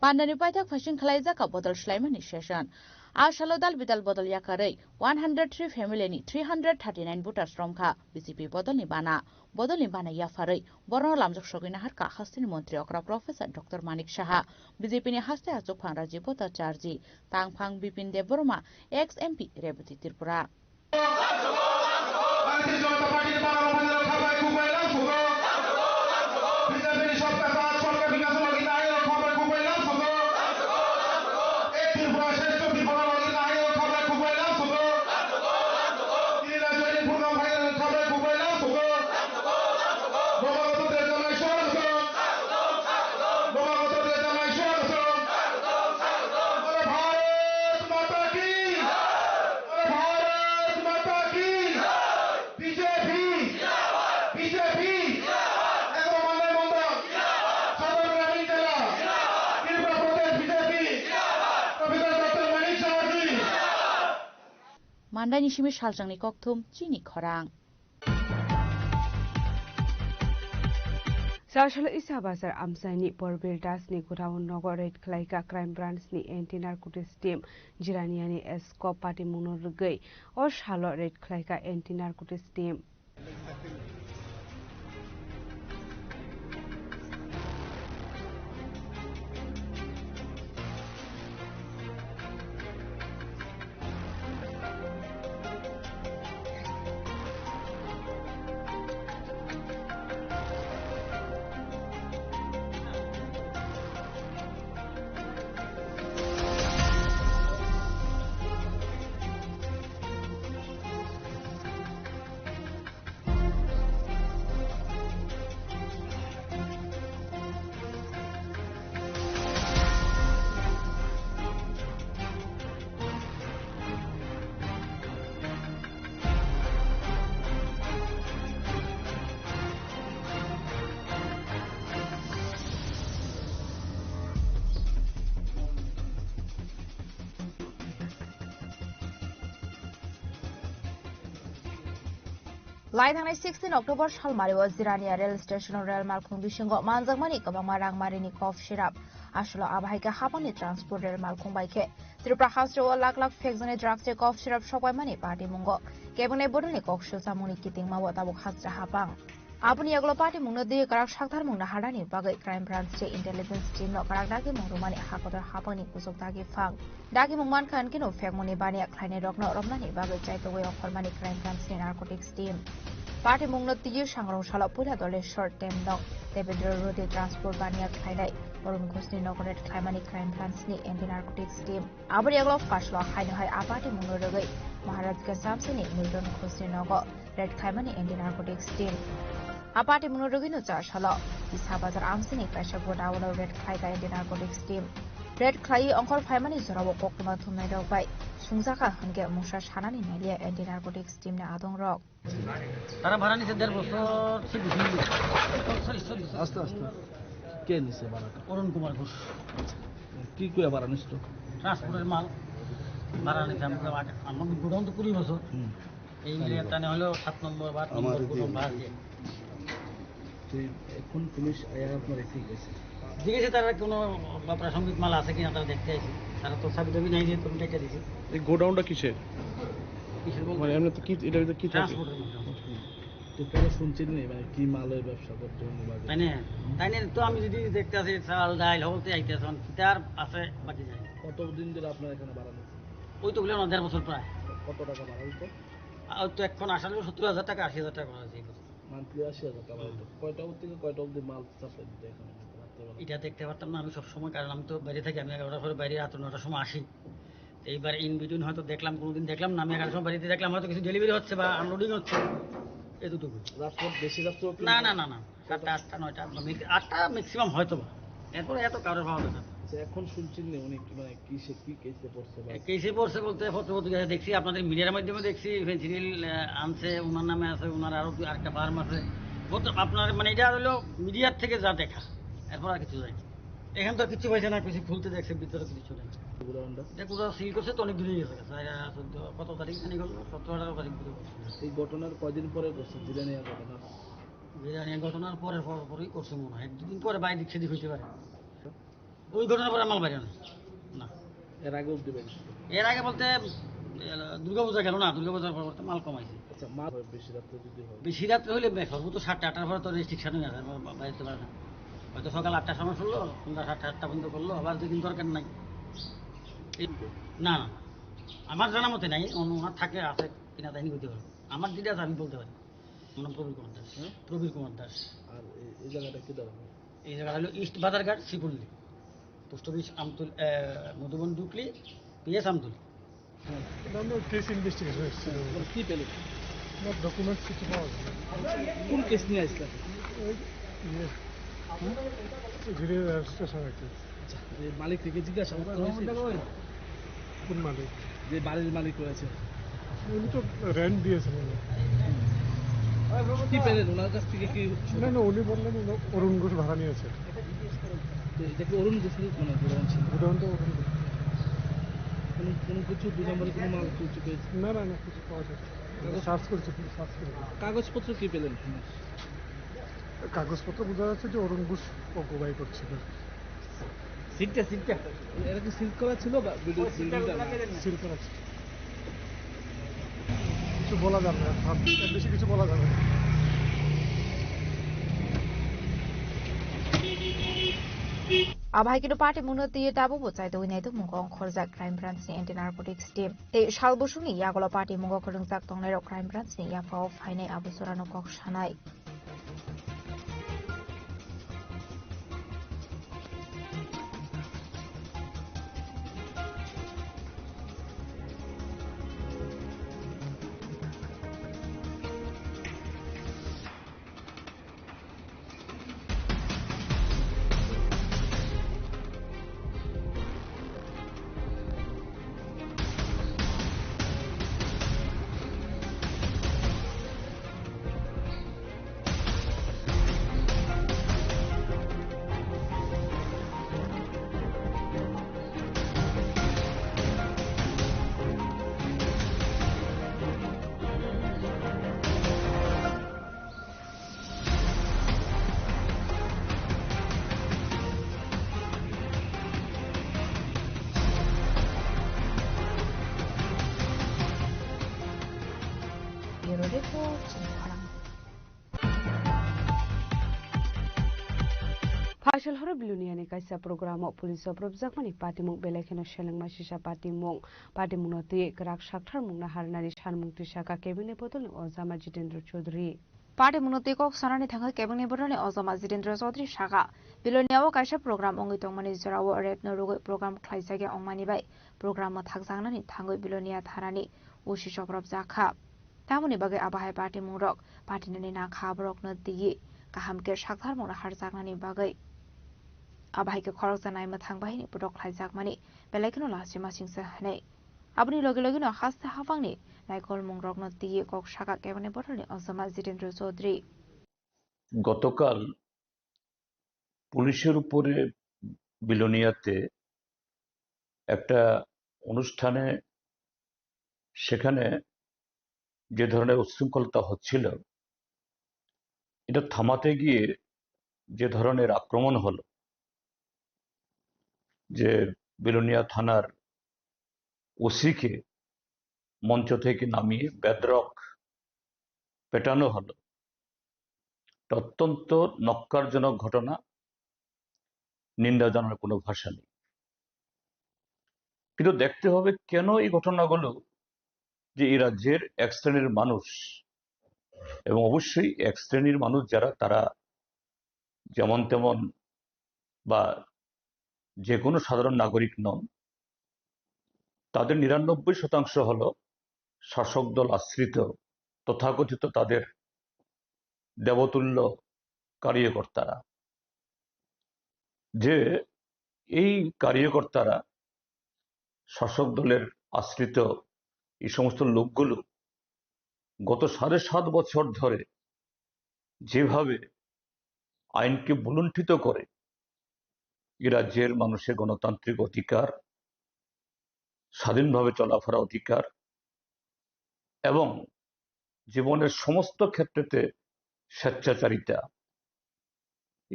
Pandani Paitak Fashion Kalaizaka Bodol Schleimani Session. Ashalodal Vidal Bodol Yakare, 103 family ni 339 voters from Ka, BCP Bodol Nibana, Bodol Nibana Yafare, Borno Lamjok Shogina Harka, Hastin Montri Okra Professor Dr. Manik Shaha, BCP ni Haste Azopan Rajipota Charji, Tang Pang Bipin de Burma, ex-MP Rebuti Tirpura. Mandai Nishimi Shaljang ni Koktum, Chini Korang. Sashala Isa Bazar Amsani Porbil Dasni Gutaun Nogor Red Klaika Crime Branch ni anti narcotics team Jiraniani Esco Party Munurgay or Charlotte Red Klaika anti narcotics team. Lai thangnai 16 October salmariwa Jirania rail station rail malkhung bisingo manjakmani kabangma rangmarini cough syrup asolo abhaika hapani transport rail malkhung baike Tripura hasro lak lak fekjone drugs cough syrup sokaimani party mungo kebune bodoni cough samuni kiting mawa tabuk hasra hapang Apuni aglo party mungno de karak sakthar mungna hadani bagai crime branch che intelligence team no karak dagi mungrumani hakotor hapani kusuk dagi phang dagi mungman khan kino fekmoni bani khlaine rokno romnani bagai chaitogoi okhormani crime branch ni narcotics team party mungno tiji sangrong sala pula dole short term no Devendra Road transport bani khlainai Orun Ghosni nogoret khlaimani crime branch ni anti narcotics team aburi aglo faslo khaine hai apati mungno rogai Maharaj Samsoni Milton Ghosni nogo red khlaimani anti narcotics team Apati munurugino chashala Isa Bazar Amsini Kaisha Godawa red khlaika anti narcotics team red khlai ongkor phaimani zorawo kokma thumnai rok bai sungsaka hange musha shanani nalia anti narcotics team na adong rok তারা ভাড়া নিছে 1.5 বছর সে বুঝি আস্তে আস্তে কে নিছে ভাড়াটা অরুণ কুমার ঘোষ কি কইয়া ভাড়া নিছিল ট্রান্সপোর্টের মাল ভাড়া নিছে আমরা গোডাউন তো 20 বছর এই মিলিয়ে টানে হলো 7 নম্বর বা 3 নম্বর গোডাউন ভাড়া দিয়ে এখন পুলিশ আয়া আপনার ঠিক আছে জিজ্ঞেসে তারা কোনো প্রাসঙ্গিক মাল আছে কিনা তারা দেখতে আইছে তারা তো সাবি দাবি নাই যে তুমি দেখতে দিছে এই গোডাউনটা কিসের মানে এমনি তো কি এটা কি ট্রান্সপোর্টের তো তারা শুনছেন না মানে কি মালের ব্যবসা করতে হবে তাই না তো আমি যদি দেখতে আসি চাল ডাল হলতে আইতেছেন কিতার আছে বাকি যায় কতদিন ধরে আপনার এখানে ভাড়া নিচ্ছে ওই তো বলে 1.5 বছর প্রায় কত টাকা ভাড়া দিত তো এখন আসলে 70,000 টাকা 80,000 টাকা ভাড়া দিই মান্থলি 80,000 টাকা ভাড়া দিত কয়টা থেকে কয়টা অবধি মাল সাপ্লাই দিতে এখানে এটা দেখতে পারতাম না আমি সবসময় কারণ আমি তো বাইরে থাকি আমি 11টার পরে বাইরে রাত 9টার সময় আসি এইবার ইন বিটুইন হয়তো দেখলাম কোনোদিন দেখলাম না আমি 11টার সময় বাড়িতে দেখলাম হয়তো কিছু ডেলিভারি হচ্ছে বা আনলোডিং হচ্ছে এতটুকু রাতপথ বেশি রাত না 7টা 8টা 9টা 8টা ম্যাক্সিমাম হয়তো বা এরপরে এত কারোর পাওয়া যায় না এখন শুনছেন না উনি মানে কি কেসে পড়ছে কেসে পড়ছে বলতে পত্রপত্রিকা দেখছি আপনাদের মিডিয়ার মাধ্যমে দেখছি ফেন্সিডিল আনছে ওনার নামে আছে ওনার আরো আরেকটা ফার্ম আছে আপনার মানে এটা হলো মিডিয়ার থেকে যা দেখা এরপর আর কিছু যায় এখান তো কিছু পাইছে না কিছু খুলতে দেখছে ভিতরে কিছু নেই এটা সিল করছে তো অনেক দূরে গেছে কত তারিখ জানি গেল 17-18 তারিখ দূরে এই ঘটনার কয়দিন পরে করছে জিরানিয়া ঘটনার পরেই করছে মনে হয় 1-2 দিন পরে বাইরে সেদিক হইতে পারে ওই ঘটনার পরে মাল বাইরে না এর আগে অব্দি বাইরে এর আগে বলতে দুর্গাপূজা গেল না দুর্গাপূজার পর মাল কমাইছে আচ্ছা মাল বেশি রাত্রে যদি হয় বেশি রাত্রে হলে সর্বোচ্চ 7টা-8টার পরে তো রেস্ট্রিকশন হয়ে যাবে বাইরে পারে না হয়তো সকাল 8টার সময় শুনলো সন্ধ্যা 7টা-8টা পর্যন্ত করলো আবার যেদিন দরকার নাই না আমার জানা মতে নাই ওনার থাকে আছে কিনা তাই বলতে পারবো আমার যেটা আছে আমি বলতে পারি আমার প্রবীর কুমার দাস আর এই জায়গাটা কি দাঁড়াবে এই জায়গাটা হলো ইস্ট বাজারঘাট শ্রীপল্লী পোস্ট অফিস আমতুল মধুবন ডুকলি পিএস আমতুল কেস ইনভেস্টিগেশন এসেছিল কি পেলে ডকুমেন্টস কিছু পাওয়া যায় কোন কেস নিয়ে আসলেন মালিক থেকে জিজ্ঞাসা কোন মালিক যে বাড়ির মালিক রয়েছে উনি তো রেন্ট দিয়েছেন কি পেলেন ওনার কাছ থেকে কি না উনি বললেন অরুণ ঘোষ ভাড়া নিয়েছে এটা কি অরুণ ঘোষ মানে গোডাউন ছিল গোডাউনটা অরুণ ঘোষ কোনো কিছু 2 নম্বরে কোনো মাল কিছু পেয়েছে না কিছু পাওয়া যাচ্ছে সার্চ করেছে কাগজপত্র কি পেলেন কাগজপত্র বোঝা যাচ্ছে যে অরুণ ঘোষ অকুপাই করছিল। সিটটা এটা কি সিল করা ছিল বা সিল করা ছিল? কিছু বলা যাবে না, এর বেশি কিছু বলা যাবে না। Abhay kino party munoti tabu bochai do nei to mungong khorjak crime branch ni anti narcotics team te salbusuni yagolo party mungo khorjak tongnai ro crime branch ni yafao phainai abusorano kok sanai Fashal horo biluniani kaisa programo puliso probjak mani patimung belekeno selengma sisa patimung noti grak sakthar mungna harnani sanmung tisaka kebine botol ozama Jitendra Chaudhary party munoti kok sanani thanga kebine botol ozama Jitendra Chaudhary saka biloniawo kaisa program ongi tongmani jarawo red no rugo program khlaisage ongmani bai program ma thakjangnani thangoi bilonia tharani usi soprobjak kha tamoni bagai abahai party mungrok party nani na khabrok no digi kahamke sakthar mungna harjaknani bagai Abhay ke khorok janai mathang bahini pudok khlaijak mani belekino lasima singsa hanai abni loge loge no haste hafangni naikol mungrok no tiye kok saka kebane botolni ozama Jitendra Chaudhary গতকাল পুলিশের উপরে বিলোনিয়াতে একটা অনুষ্ঠানে সেখানে যে ধরনের উচ্ছৃঙ্খলতা হচ্ছিল এটা থামাতে গিয়ে যে ধরনের আক্রমণ হলো যে বিলোনিয়া থানার ওসিকে মঞ্চ থেকে নামিয়ে বেদরক পেটানো হলো অত্যন্ত নক্কারজনক ঘটনা নিন্দা জানার কোনো ভাষা নেই কিন্তু দেখতে হবে কেন এই ঘটনাগুলো যে এই রাজ্যের এক শ্রেণীর মানুষ এবং অবশ্যই এক শ্রেণীর মানুষ যারা তারা যেমন তেমন বা যে কোনো সাধারণ নাগরিক নন তাদের ৯৯% হলো শাসক দল আশ্রিত তথাকথিত তাদের দেবতুল্য কার্যকর্তারা যে এই কার্যকর্তারা শাসক দলের আশ্রিত এই সমস্ত লোকগুলো গত ৭.৫ বছর ধরে যেভাবে আইনকে ভুলুণ্ঠিত করে এই রাজ্যের মানুষের গণতান্ত্রিক অধিকার স্বাধীনভাবে চলাফেরা অধিকার এবং জীবনের সমস্ত ক্ষেত্রেতে স্বেচ্ছাচারিতা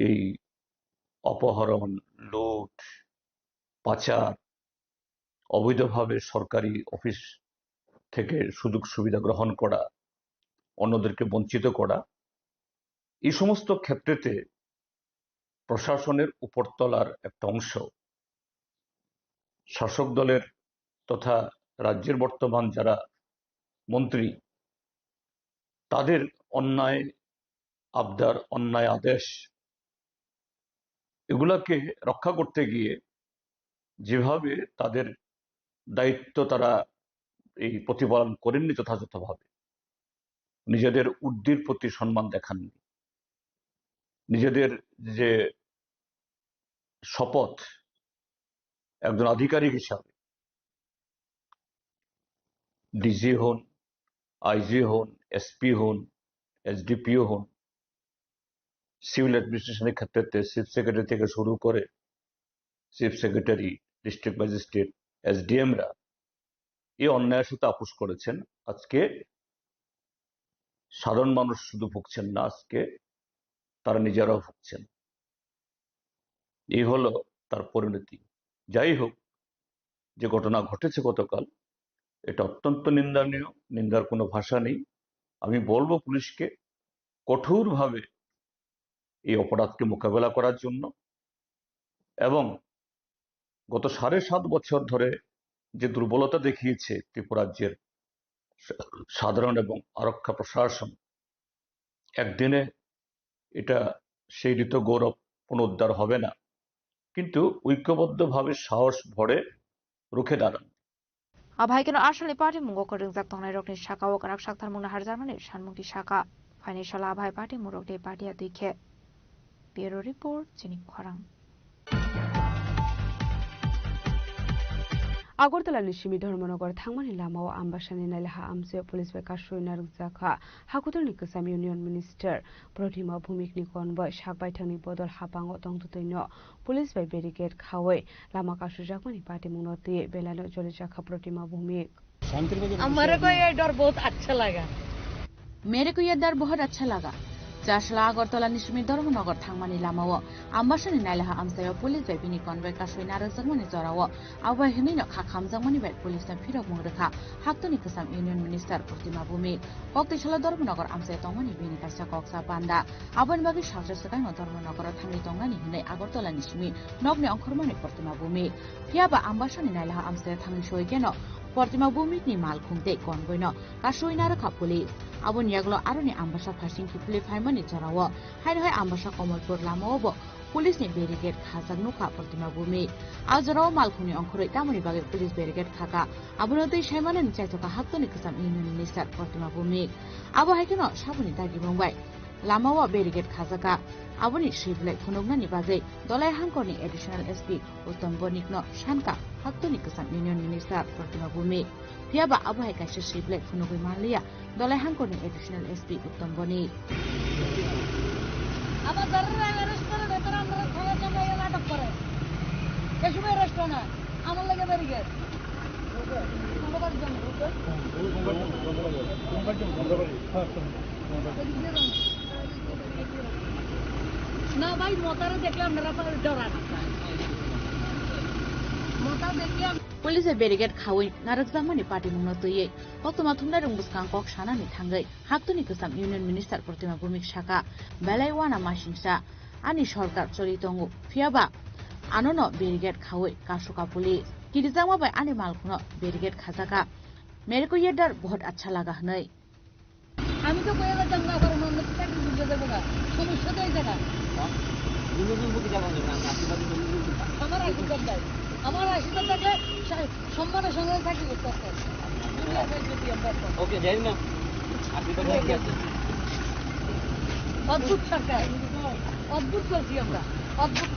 এই অপহরণ লুট পাচার অবৈধভাবে সরকারি অফিস থেকে সুযোগ সুবিধা গ্রহণ করা অন্যদেরকে বঞ্চিত করা এই সমস্ত ক্ষেত্রেতে প্রশাসনের উপরতলার একটা অংশ শাসক দলের তথা রাজ্যের বর্তমান যারা মন্ত্রী তাদের অন্যায় আবদার অন্যায় আদেশ এগুলাকে রক্ষা করতে গিয়ে যেভাবে তাদের দায়িত্ব তারা এই প্রতিপালন করেননি যথাযথভাবে নিজেদের ঊর্ধ্বের প্রতি সম্মান দেখাননি নিজেদের যে শপথ একজন আধিকারিক হিসাবে ডিজি হন আইজি হন এসপি হন এসডিপিও হন সিভিল অ্যাডমিনিস্ট্রেশনের ক্ষেত্রে চিফ সেক্রেটারি থেকে শুরু করে চিফ সেক্রেটারি ডিস্ট্রিক্ট ম্যাজিস্ট্রেট এসডিএমরা এই অন্যায়ের সাথে আপোষ করেছেন আজকে সাধারণ মানুষ শুধু ভুগছেন না আজকে তারা নিজেরাও ভুগছেন। এই হলো তার পরিণতি। যাই হোক, যে ঘটনা ঘটেছে গতকাল, এটা অত্যন্ত নিন্দনীয়, নিন্দার কোনো ভাষা নেই। আমি বলবো পুলিশকে কঠোরভাবে এই অপরাধকে মোকাবেলা করার জন্য, এবং গত 7.5 বছর ধরে যে দুর্বলতা দেখিয়েছে ত্রিপুরা রাজ্যের সাধারণ এবং আরক্ষা প্রশাসন, একদিনে এটা সেই ঋত গৌরব পুনরুদ্ধার হবে না, কিন্তু ঐক্যবদ্ধভাবে সাহস ভরে রুখে দাঁড়ান। Abhaikino Ashley Party Mungo Rinzak Tonai Rokni Shaka Wakarak Shaktar Muna Harjamani Shanmuki Shaka Financial Abhai Party Murokde Party Adike Bureau Report Chini Kwarang Agartala নিশিমি ধর্মনগর থাংমানি লামাও আমবাসানি নাইলাহা আমসে পুলিশ বেকার সৈনার জাখা হাকুতরনি কোসাম ইউনিয়ন মিনিস্টার প্রতিমা ভূমিকনি কনবয় সাকবাইথাংনি বদল হাপাং তংতুতৈন পুলিশ বাই ব্যারিকেড খাওয়াই লাमा कासु जाकमानी पार्टी मुनती बेलानो चले जाखा प्रतिमा भूमिक हमारे को ये डर बहुत अच्छा लगा। मेरे को ये डर बहुत अच्छा लगा। Jasla Agortola Nishmi Dormonogor Tangmani Lamawo, Ambashan in Nailaha Amsayo Police by Bini Convoy Kashwinara Zamani Zorawo, Awa Hinino Hakam Zamani by Police and Piro Muraka, Haktonikasam Union Minister Protima Bumi, Oktishala Dormonogor Amsay Tongani Bini Kasa Koksa Banda, Aban Babi Shasha Sakano Dormonogor Tangi Tongani Hine Agortola Nishmi, Nogni Onkormani Protima Bumi, Piaba Ambashan in Nailaha Amsay Tangi Shoigeno, Protima Bumi ni Malkunte Convoyno, Kashwinara Kapuli. Abon Yaglo Aroni Ambasha Fashing Kipli Paimani Zorawo, Hai Ambasha Komolpur Lamobo, Police ni Barricade Kazak Nuka Protima Bumi, Azoro Malkuni on Kuritamani Bagi Police Barricade Kaka, Abunote Shaman and Chatoka Haktonikasam Union Minister Protima Bumi, Abo Hakino Shabuni Dagi Mumbai, Lamawa Barricade Kazaka, Aboni Shiblek Kunugani Baze, Dolai Hankoni Additional SP, Utom Bonikno Shanka, Haktonikasam Union Minister Protima Bumi. Piaba Abai Kasha Shiblek Kunubi Malia, Dolai Hankoni Additional SP Uttam Boni. Aba Darra restaurant etara amra khana jama ye natak kore. Kashmir restaurant amar lage barricade. Na bhai motara deklam mera par dora mota deklam Police Barricade Kawi, Narakzamani Party Munotoye, Otomatumna Rumbuskan Kok Shanani Tangai, Haktonikasam Union Minister Protima Bumik Shaka, Balaiwana Mashinsha, Ani Shorkar Choritongu, Fiaba, Anono Barricade Kawi, Kashuka Police, Kirizama by Animal Kuno, Barricade Kazaka, Meriko Yedar Bot Achalaga Nay. আমি তো কইলা জানলা করে মন থেকে বুঝে দেব না সমস্যা তো এই জায়গা বুঝুন বুঝি যাব না আমার আশীর্বাদ দাও আমার আশীর্বাদ থাকলে সম্মানের সঙ্গে থাকি করতে ওকে যাই না আশীর্বাদ আছে অদ্ভুত সরকার অদ্ভুত চলছি আমরা অদ্ভুত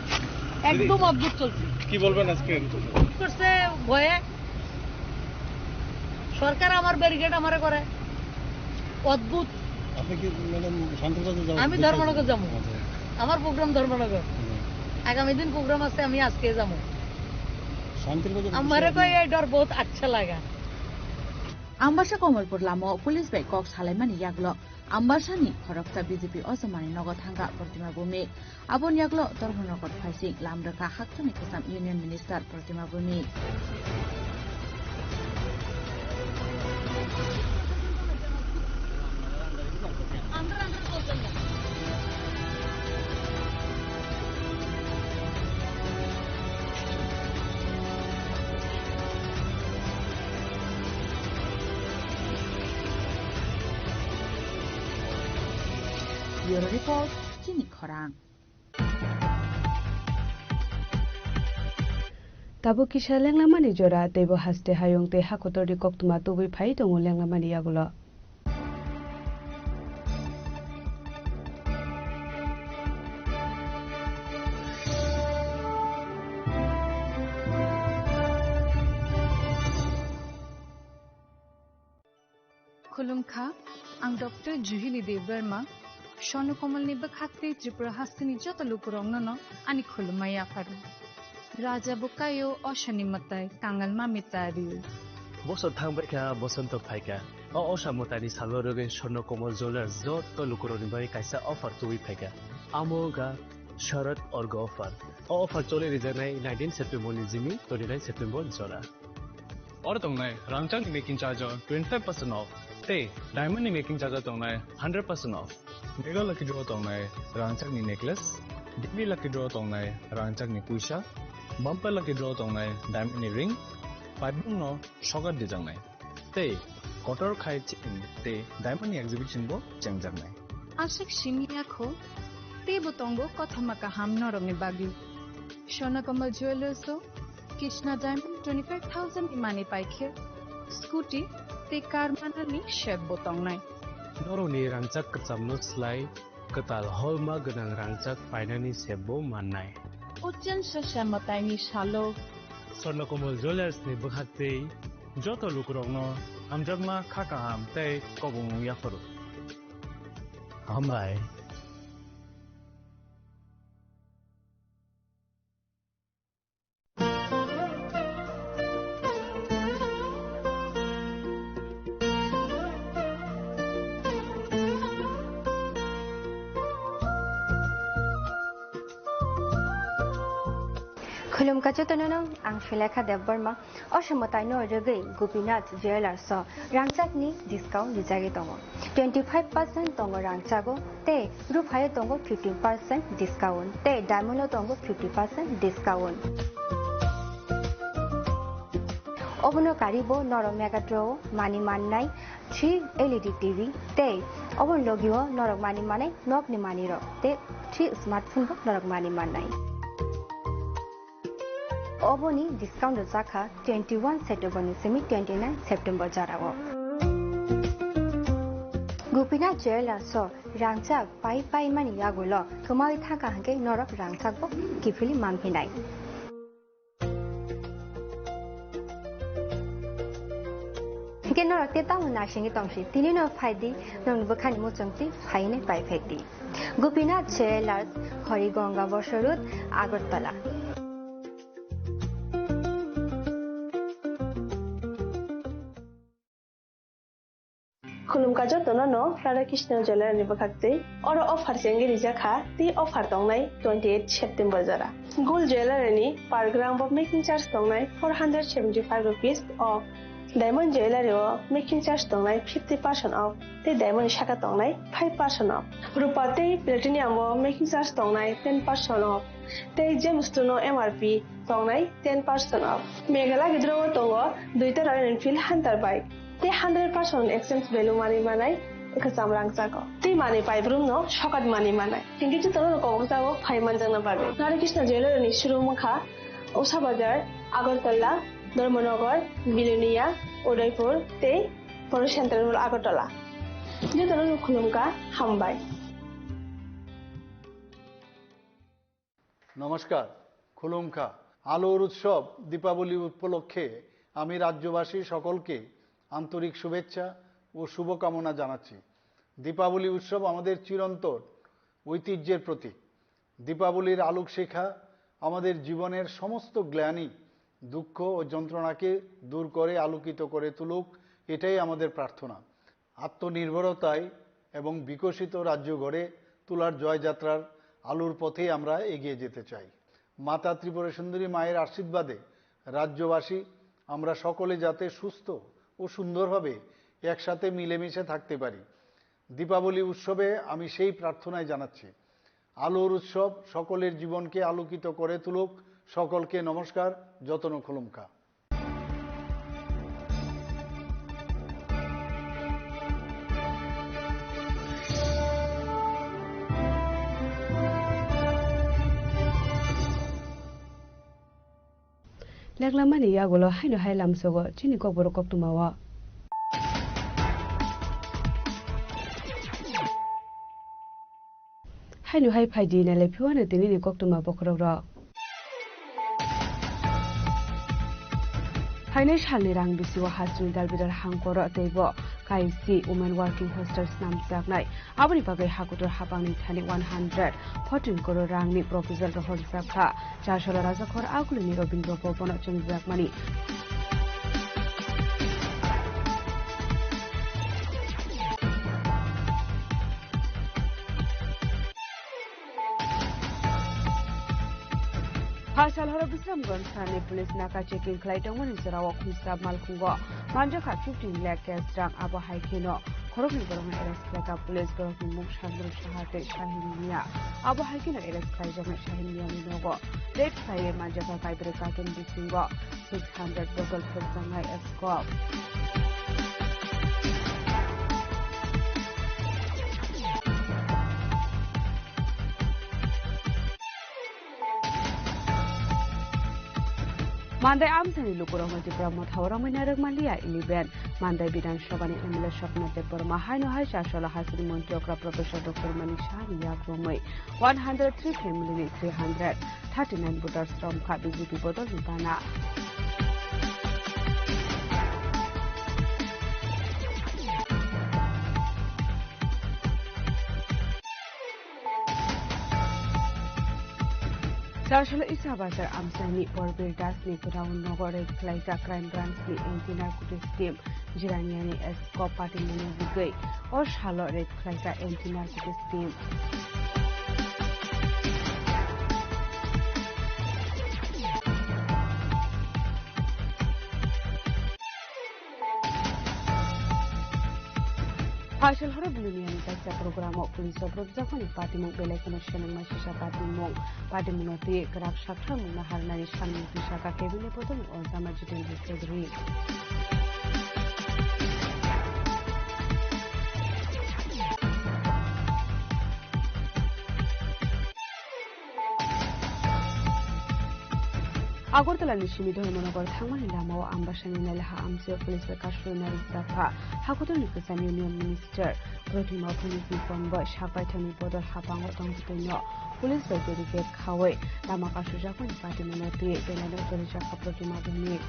একদম অদ্ভুত চলছি কি বলবেন আজকে করছে ভয়ে সরকার আমার ব্যারিকেড আমারে করে অদ্ভুত আপনি কি মানে শান্তিবাদে যাবেন আমি ধর্মনগর যাব আমার প্রোগ্রাম ধর্মনগর আগামী দিন প্রোগ্রাম আছে আমি আজকে যাব শান্তিবাদে আমারে কই এই ডর বহুত আচ্ছা লাগা Ambasha Komolpur Lamo, Police by Cox Halemani Yaglo, Ambashani, Horokta BJP Osmani Nogothanga Protima Bumi, Abon Yaglo, Dormonogor Paising, Lamraka Haktonikasam Union Minister Protima Bumi. Bureau Report, Chini Korang. Tabu kisha lenglamani jora tebo haste hayong te hakotori koktuma tubi phai tongo lenglamani yagulo. खुलुमखा आं डॉक्टर जुहिली देव वर्मा शनु कमलनि बखाते त्रिपुरा हास्तिनि जत लुकुरंगनो आनि खुलुमाया फारु राजा बुकायो अशनि मताय कांगल मामितारि বছর থাংবাইকা বসন্ত ফাইকা অসামতানি সালরগে স্বর্ণ কমল জলার যত লুকুরনি বাই কাইসা অফার তুই ফাইকা Amoga Sharat or Gofar. Offer Chole Rizanai 19 September Nizimi, 29 September Zora. Or Tongai, Rangchak making charge 25% off. Tay, Diamond making charge Tongai 100% off. Mega Lucky Draw Tongai, Rangchak necklace. Daily Lucky Draw Tongai, Rangchak Pusha. Bumper Lucky Draw Tongai, Diamond ring. Piping no Shogar Dejangai. Tay, Kotor Kai Chin, Tay, Diamond exhibition bo Changjangai. Ashik Shimiako. Te botongo kothamaka hamno ronge bagi. Shona Kamal Jewelers Krishna Diamond 25,000 imani paikhe. Scooty te karmanani chef botong nai. Noroni Rangchak Katsamno Slai Katal Holma Ganang Rangchak Finani Sebo Manai. Ujan Shashamatai Shalo. Shona Kamal Jewelers ni Bukhate Joto Lukrogno Amjagma Kakaham Te Kobung Yafaru. Hambai. Khulum kachutanano ang Shilekha Devbarma Oshamotai no Rege Gopinath Jewelers Rangchak ni discount dijagi tongo 25% tongo Rangchago te Ruphayo tongo 15% discount te Diamond tongo 50% discount Obono karibo Noro Megatro Mani Manai 3 LED TV te Obon Logio Norok Mani Manai Nok ni Mani ro te 3 smartphone bo Norok Mani Manai Oboni discount Zaka 21 September semi 29 September Jarago. Gopinath Jewelers Rangchak pai mani yagulo Kumai Thaka Hanke Norok Rangchak bo Kifili Mampinai. Hike Norok Teta Munashingi Tomshi Tinino Faidi Non Bukani Muchangti Faine Pai Fekti. Gopinath Jewelers Horigonga Bosharut Agartala. Khulum kajo tonono Radha Krishna Jewelers ni bakakte oro offer sengi rijaka ti offer tongnai 28 September jara Gold Jewelry ni per gram of making charge tongnai 475 rupees off Diamond Jewelry o making charge tongnai 50% off te Diamond shaka tongnai 5% off Rupa te Platinum o making charge tongnai 10% off te gemstone o MRP tongnai 10% off Meghala gidro tongo duita Royal Enfield Hunter bike te 100% exchange value money manai ekasam rangchako te money pai brum no shokat money manai tingi tu tono ko jago 5 manjang na parbe Radha Krishna Jewelry ni shurumukha Usha Bazar Agartala Dharmanagar Bilonia Udaipur te Poro Central Agartala je tono khulumka hambai নমস্কার খুলুমখা আলোর উৎসব দীপাবলি উপলক্ষে আমি রাজ্যবাসী সকলকে আন্তরিক শুভেচ্ছা ও শুভকামনা জানাচ্ছি দীপাবলি উৎসব আমাদের চিরন্তন ঐতিহ্যের প্রতীক দীপাবলির আলোক শিখা আমাদের জীবনের সমস্ত গ্লানি দুঃখ ও যন্ত্রণাকে দূর করে আলোকিত করে তুলুক এটাই আমাদের প্রার্থনা আত্মনির্ভরতায় এবং বিকশিত রাজ্য গড়ে তোলার জয়যাত্রার আলোর পথে আমরা এগিয়ে যেতে চাই মাতা ত্রিপুরা সুন্দরী মায়ের আশীর্বাদে রাজ্যবাসী আমরা সকলে যাতে সুস্থ ও সুন্দরভাবে একসাথে মিলেমিশে থাকতে পারি দীপাবলি উৎসবে আমি সেই প্রার্থনাই জানাচ্ছি আলোর উৎসব সকলের জীবনকে আলোকিত করে তুলুক সকলকে নমস্কার যতন খুলুমকা Laklamani yagulo haino hailam sogo chini kokboro koktumawa haino hai phaidi na lephiwana tini ni koktuma bokrogro haino shalni rang bisiwa hasri dalbidar hangkoro teibo KSC Women Working Hostels namjaknai aboni bagai hakutor habangni thani 114 crore rangni proposal rohor jakha chashora rajakhor agulini Robindra Bhobono chungjakmani Pasal hara Bisramganj Thane Police Naka checking Klaitongwan Zarawa Khumsab Malkhungo Manjaka 15 lakh cash drang Abo Haikino Khorokni Borong arrest Klaka Police Borokni Muk Shandru Shahate Shahinia Abo Haikino arrest Klaijama Shahinia Minogo Red Fire Manjaka Kaibre Katun Bisingo 600 Bogle Filsangai Escort Mandai Amsani Lukurama Diprama Tauramina Mandia 11 Mandai Bidan Shabani Emila Shapna Deporma Haino Haisha Hasan Montiogra Professor Dr. Manisha Yakromoi 103 family 339 voters from KBGP Bodo Lipana Social Isabasar Amsani or Bildas Nikuraun Nogore Klaita Crime Branch ni anti-narcotics team Jiraniani Esco Party Munigay or Charlotte Red Klaita anti-narcotics team. Partial Horribilian Testa Program of Police of Zakoni Party Mok Belekino Shannon Mashisha Party Mok Party Munoti Karak Shakra Munaharnari Shannon Shaka Kevin Potom or Zamajitan Discovery. Agortala Nishimi Dormonogor Tangman Lamo Ambashani Nelaha Amsio Police Kashuna Zafa Hakuto Nikusan Union Minister Protima Police from Bush Hapaitani Bodor Hapango Tonguino Police Dedicate Kawe Lamakashu Japon Party Minoti Benado Jaka Protima Buni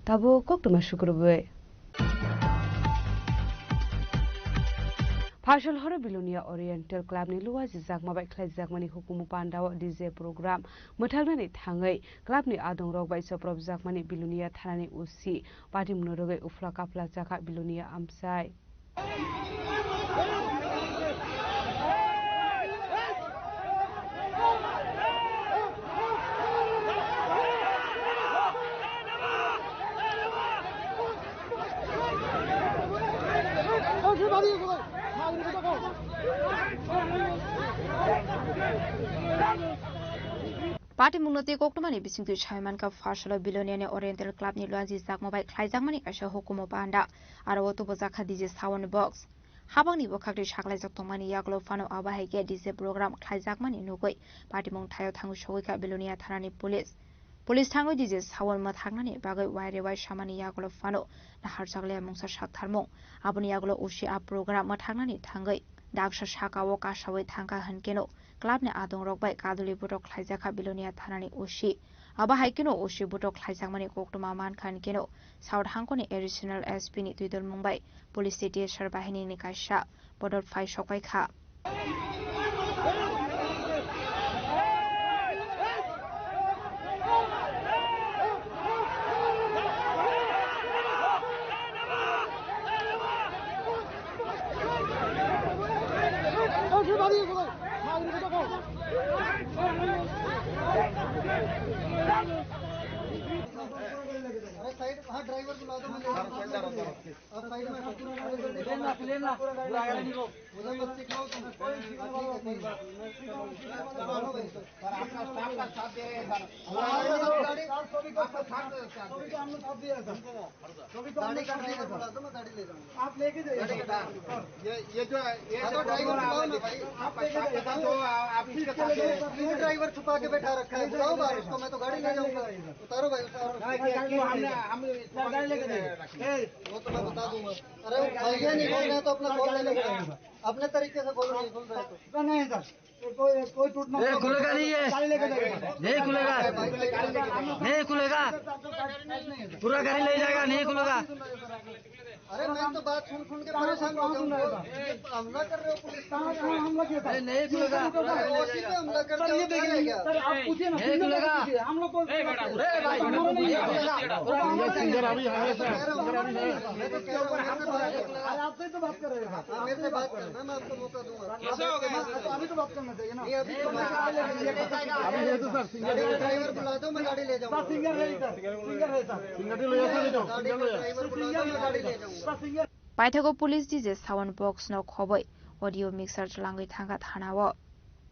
Tabo Koktuma Shukurube Partial Horribilonia Oriental Club ni Luwas Zakma by Clay Zakmani Hukumu Pandawa DJ program Mutalani Tangai Club ni Adong Rock by Soprop Zakmani Bilunia Thanani Usi Party Munoroge Ufla Kapla Zaka Bilunia Amsai Party Munoti Kokmani Bising to Chaiman Cup Partial Billionaire Oriental Club ni Luazi Zakma by Klaizakmani Asha Hukumo Panda Arawato Bozaka DJ Sound Box Habang ni Bokakri Shakla Zaktomani Yaglo Fano Abahike DJ program Klaizakmani Nugoi Party Mong Tayo Tangu Shoika Billionaire Tharani Police Police Tango DJ Sawan Mathangani Bagay Waire Wai Shamani Yaglo Fano Nahar Sagle Mongsa Shaktharmong Abuni Yaglo Ushi A program Mathangani Tangai Daksha Shaka Woka Shawai Tanga Hankeno Club ne Adong Rock by Kaduli Butok Klaizaka Bilonia Thanani Ushi Aba Haikino Ushi Butok Klaizakmani Koktuma Man Khan Keno South Hankoni Additional SP ni Tuidol Mumbai Police City Sharbahini ni Kaisha Bodol Fai Shokai Kha driver बुला दो मैं आप साइड में लेना उधर बस सिखाओ तुम पर आपका स्टाफ का साथ दे रहे हैं सर गाड़ी आपका साथ दिया सर गाड़ी का ड्राइवर बुला दो मैं गाड़ी ले जाऊंगा आप लेके जाइए ये जो ड्राइवर बुलाओ ना भाई आपका स्टाफ के साथ हो आप इसके साथ क्यों ड्राइवर छुपा के बैठा रखा है बुलाओ बाहर उसको मैं तो गाड़ी ले जाऊंगा उतारो भाई हम गाड़ी लेके वो तो मैं बता दूंगा अरे भैया नहीं बोल रहे तो अपना कॉल ले लेंगे अपने तरीके से बोलो नहीं खुल रहा है तो नहीं सर कोई टूटना खुलेगा नहीं ये नहीं खुलेगा नहीं खुलेगा पूरा गाड़ी ले जाएगा नहीं खुलेगा अरे मैं तो बात सुन के परेशान हो जाऊंगा हमला कर रहे हो पुलिस हमला किया था नहीं खुलेगा उसी पे हमला करते हो सर आप पूछिए ना नहीं खुलेगा हम लोग को ए भाई सिंगर अभी है सर आपसे तो बात कर रहे हैं मेरे से बात करना मैं आपको मौका दूंगा अभी तो बात करना चाहिए ना अभी तो सर सिंगर ड्राइवर बुला दो मैं गाड़ी ले जाऊंगा सिंगर है सर सिंगर ले जाओ ड्राइवर बुला दो मैं गाड़ी ले जाऊंगा पाइथागो पुलिस दिजे साउन्ड बक्स न खबै अडियो मिक्सर चलांगै थांगा थानाव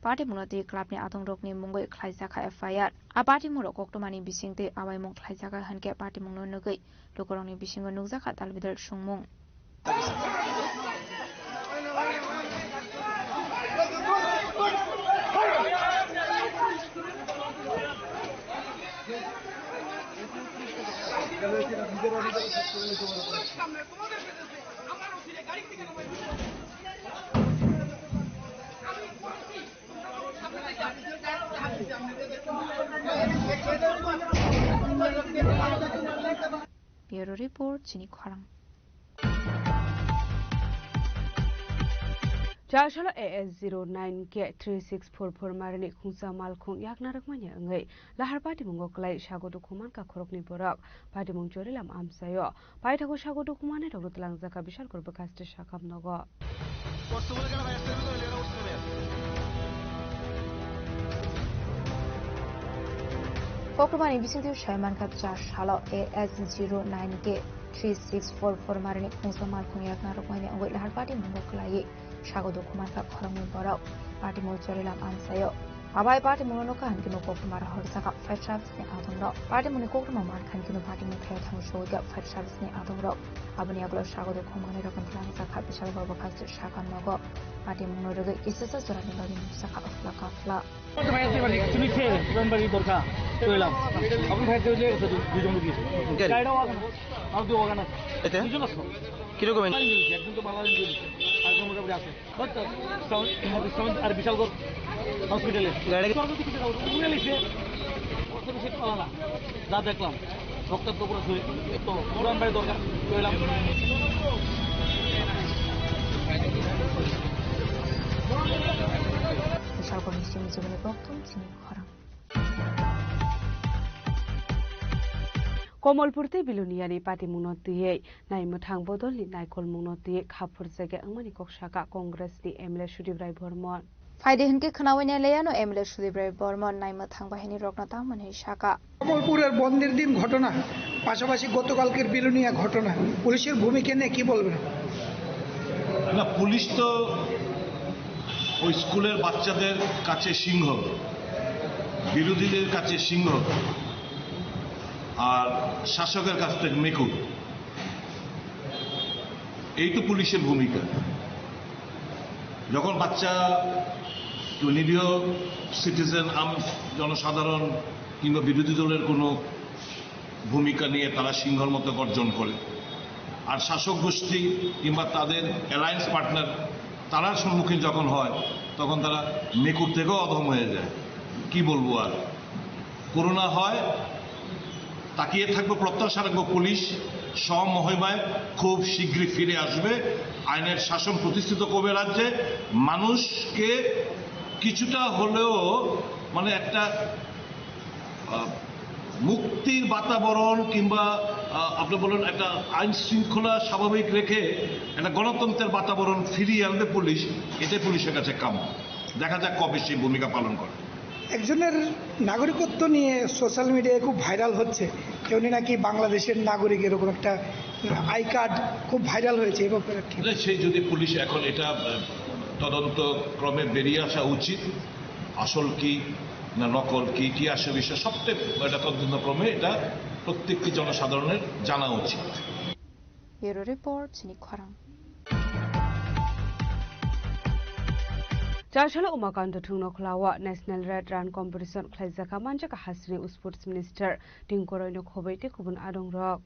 पार्टी मुनति क्लाबनि आतंक रोगनि मुंगै ख्लाइजाखा एफआईआर आ पार्टी मुरो कक्टमानि बिसिंते आवाय मुं ख्लाइजाखा हनके party मुंनो नगै लोकरंनि बिसिंगो नुजाखा तालबिदर सुंमुं Bureau Report Chini Khwarang Chashalo AS09 ke 3644 marani khungsa malkhung yaknarak manya ngai lahar party mungo klai shago dokuman ka khorokni borak party mung chorilam amsayo paithago shago dokumane rogro tlang jaka bishal korba kaste shakam nogo Pokemon Bisintu Shaiman Kapcha Shalo AS09 ke 3644 marani khungsa malkhung yaknarak manya ngai lahar party mungo klai shago dokuman ka khorokni borak party mung chorilam amsayo Abai party mono kan kino ko kumar horsa ka five service ne adongro party moni ko kuma man kan kino party mon thaya thang show ga five service ne adongro abani aglo shago do khomane ro kan tlang sa kha bishal baba ka shakan nogo party mono ro isasa jora ne bari musa ka afla ka afla তুমি কে রনবাড়ি দরকা কইলাম আপনি ভাই দিলে দুজন লোক গাড়িটা ওখানে আর দুটো ওখানে এটা দুজন আছে কি রকম একজন তো বাবা দিল আর মোটামুটি আছে কত সাউন্ড আর বিশাল গর হসপিটালে গাড়ি করতে কিছু দাও তুমি লিখে কত বেশি পালা না যা দেখলাম ডক্টর তো পুরো শুই তো রনবাড়ি দরকার কইলাম Salko misi জীবনে প্রথম চিনি খরা Komolpurte biluniani party munoti nai muthang bodol ni naikol munoti khapur jage amani kokshaka congress ni MLA Sudibrai Bormon ফাইদে হিনকে খনাওয়ানি লেয়ানো এমএলএ সুদীপ্রায় বর্মন নাইমথাং বাহিনী রত্নতা মনে শাখা কমলপুরের বন্ধের দিন ঘটনা পাশাপাশি গতকালকের বিলুনিয়া ঘটনা পুলিশের ভূমিকা নিয়ে কি বলবেন না পুলিশ তো ওই স্কুলের বাচ্চাদের কাছে সিংহ বিরোধীদের কাছে সিংহ আর শাসকের কাছ থেকে মেকুর এই তো পুলিশের ভূমিকা যখন বাচ্চা নিরীহ সিটিজেন জনসাধারণ কিংবা বিরোধী দলের কোনো ভূমিকা নিয়ে তারা সিংহর মতো গর্জন করে আর শাসক গোষ্ঠী কিংবা তাদের অ্যালায়েন্স পার্টনার তারার সম্মুখীন যখন হয় তখন তারা মেকুর থেকেও অধম হয়ে যায় কি বলবো আর করোনা হয় তাকিয়ে থাকবো প্রত্যাশা রাখবো পুলিশ সমমহিমায় খুব শীঘ্রই ফিরে আসবে আইনের শাসন প্রতিষ্ঠিত করবে রাজ্যে মানুষকে কিছুটা হলেও মানে একটা মুক্তির বাতাবরণ কিংবা আপনি বলেন একটা আইন শৃঙ্খলা স্বাভাবিক রেখে একটা গণতন্ত্রের বাতাবরণ ফিরিয়ে আনবে পুলিশ এটাই পুলিশের কাছে কাম্য দেখা যাক কবে সেই ভূমিকা পালন করে একজনের নাগরিকত্ব নিয়ে সোশ্যাল মিডিয়ায় খুব ভাইরাল হচ্ছে উনি নাকি বাংলাদেশের নাগরিক এরকম একটা আই কার্ড খুব ভাইরাল হয়েছে এই ব্যাপারে সেই যদি পুলিশ এখন এটা তদন্ত ক্রমে বেরিয়ে আসা উচিত আসল কি না নকল কি কি আসে বিষয় সবটাই এটা তদন্ত ক্রমে এটা প্রত্যেকটি জনসাধারণের জানা উচিত ব্যুরো রিপোর্ট চিনি খরাং Chashalo Umakanta Tungno Klawa National Red Run Competition Klaizaka Manjaka Hasri Sports Minister Tingkoroino Khobaite Kubun Adong Rock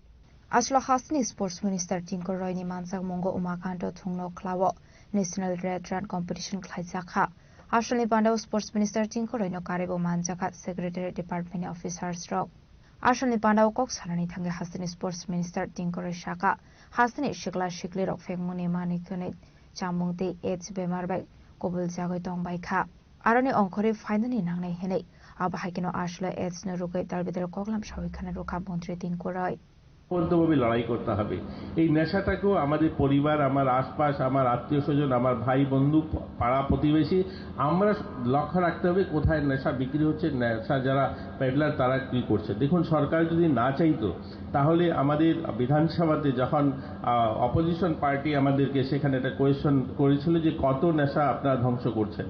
Aslo Hasni Sports Minister Tingkor Royni Mansak Mongo Umakanto Thungno Klawo National Red Run Competition Klaijaka. Aslo Pandao Sports Minister Tingkor Royno Karebo Manjaka Secretary Department Officers Rock. Aslo Pandao Kok Sarani Thange Hasni Sports Minister Tingkor Shaka Hasni Shikla Shikli Rock Fengmuni Manikune Chamungti AIDS Bemarbai Kobul Jagoi Tongbaika. Aroni Onkore finally Nangne Hene Abahakino Aslo AIDS no Rukai Dalbidel Koklam Shawikana Ruka Montri Tingkor Roy. ঐক্যবদ্ধভাবে লড়াই করতে হবে। এই নেশাটাকেও আমাদের পরিবার, আমার আশপাশ, আমার আত্মীয়স্বজন, আমার ভাই বন্ধু, পাড়া প্রতিবেশী আমরা লক্ষ্য রাখতে হবে কোথায় নেশা বিক্রি হচ্ছে, নেশা যারা পেডলার তারা কি করছে। দেখুন, সরকার যদি না চাইতো তাহলে আমাদের বিধানসভাতে যখন অপোজিশন পার্টি আমাদেরকে সেখানে একটা কোয়েশ্চন করেছিল যে কত নেশা আপনারা ধ্বংস করছেন।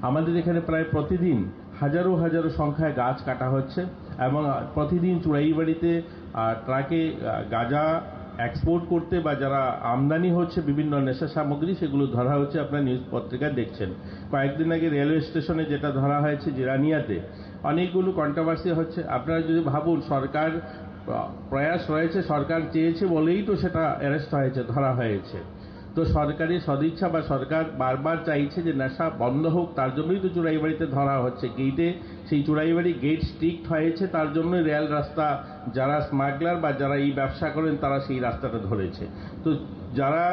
আমাদের এখানে প্রায় প্রতিদিন হাজারো হাজারো সংখ্যায় গাছ কাটা হচ্ছে এবং প্রতিদিন চুড়াইবাড়িতে ট্রাকে গাঁজা এক্সপোর্ট করতে বা যারা আমদানি হচ্ছে বিভিন্ন নেশা সামগ্রী সেগুলো ধরা হচ্ছে। আপনারা নিউজ পত্রিকায় দেখছেন। কয়েকদিন আগে রেলওয়ে স্টেশনে যেটা ধরা হয়েছে জিরানিয়াতে, অনেকগুলো কন্ট্রোভার্সি হচ্ছে। আপনারা যদি ভাবুন, সরকার প্রয়াস রয়েছে, সরকার চেয়েছে বলেই তো সেটা অ্যারেস্ট হয়েছে, ধরা হয়েছে। তো সরকারি সদিচ্ছা বা সরকার বারবার চাইছে যে নেশা বন্ধ হোক, তার জন্যই তো চুড়াইবাড়িতে ধরা হচ্ছে। গেটে সেই চুড়াইবাড়ি গেট স্ট্রিক্ট হয়েছে, তার জন্যই রেল রাস্তা যারা স্মাগলার বা যারা এই ব্যবসা করেন তারা সেই রাস্তাটা ধরেছে। তো যারা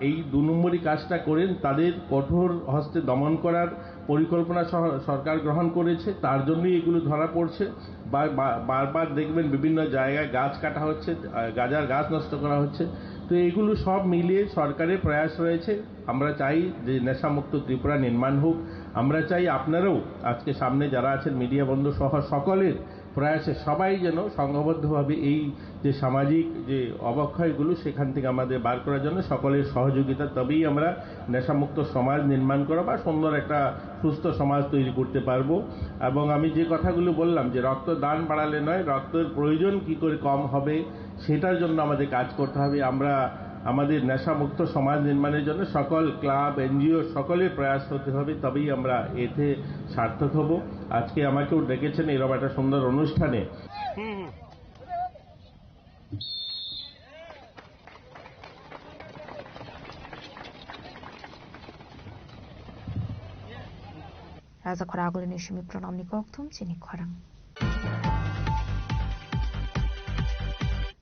এই 2 নম্বরই কাজটা করেন তাদের কঠোর হস্তে দমন করার পরিকল্পনা সরকার গ্রহণ করেছে, তার জন্যই এগুলো ধরা পড়ছে। বারবার দেখবেন বিভিন্ন জায়গায় গাছ কাটা হচ্ছে, গাঁজার গাছ নষ্ট করা হচ্ছে। তো এগুলো সব মিলিয়ে সরকারের প্রয়াস রয়েছে। আমরা চাই যে নেশামুক্ত ত্রিপুরা নির্মাণ হোক। আমরা চাই আপনারাও আজকে সামনে যারা আছেন মিডিয়া বন্ধু সহ সকলের প্রয়াসে সবাই যেন সংঘবদ্ধভাবে এই যে সামাজিক যে অবক্ষয়গুলো সেখান থেকে আমাদের বার করার জন্য সকলের সহযোগিতা, তবেই আমরা নেশামুক্ত সমাজ নির্মাণ করা বা সুন্দর একটা সুস্থ সমাজ তৈরি করতে পারবো। এবং আমি যে কথাগুলো বললাম যে রক্তদান বাড়ালে নয়, রক্তের প্রয়োজন কি করে কম হবে সেটার জন্য আমাদের কাজ করতে হবে। আমরা আমাদের নেশামুক্ত সমাজ নির্মাণের জন্য সকল ক্লাব, এনজিও সকলের প্রয়াস হতে হবে, তবেই আমরা এতে সার্থক হব। আজকে আমাকেও ডেকেছেন এরকম একটা সুন্দর অনুষ্ঠানে। রাজা খরাগুলি নিশমি প্রণামনি কক্থম চিনি খরাং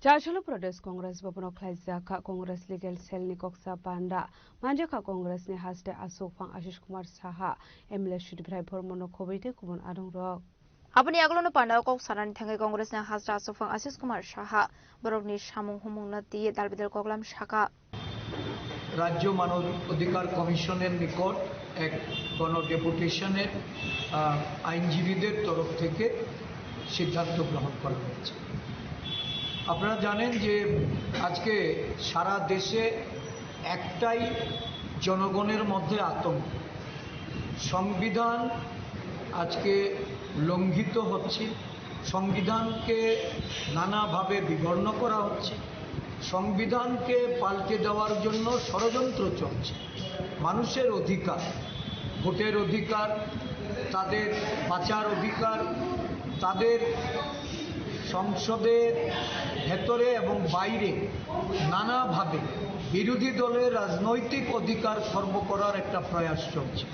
Jashalo Pradesh Congress Babano Klaizaka Congress Legal Cell ni Koksa Panda Manjaka Congress ni Haste Asofang Ashish Kumar Saha Emile Shudbrai Bormono Kobite Kubon Adong Rock Apani aglono Panda Kok Saran Thangai Congress ni Haste Asofang Ashish Kumar Saha Borogni Shamung Humungna Diye Dalbidel Koglam Shaka রাজ্য মানব অধিকার কমিশনের নিকট এক গণডেপুটেশনের আইনজীবীদের তরফ থেকে সিদ্ধান্ত গ্রহণ করা হয়েছে। আপনারা জানেন যে আজকে সারা দেশে একটাই জনগণের মধ্যে আতঙ্ক, সংবিধান আজকে লঙ্ঘিত হচ্ছে, সংবিধানকে নানাভাবে বিবর্ণ করা হচ্ছে, সংবিধানকে পাল্টে দেওয়ার জন্য ষড়যন্ত্র চলছে। মানুষের অধিকার, ভোটের অধিকার, তাদের বাঁচার অধিকার, তাদের সংসদের ভেতরে এবং বাইরে নানাভাবে বিরোধী দলের রাজনৈতিক অধিকার খর্ব করার একটা প্রয়াস চলছে।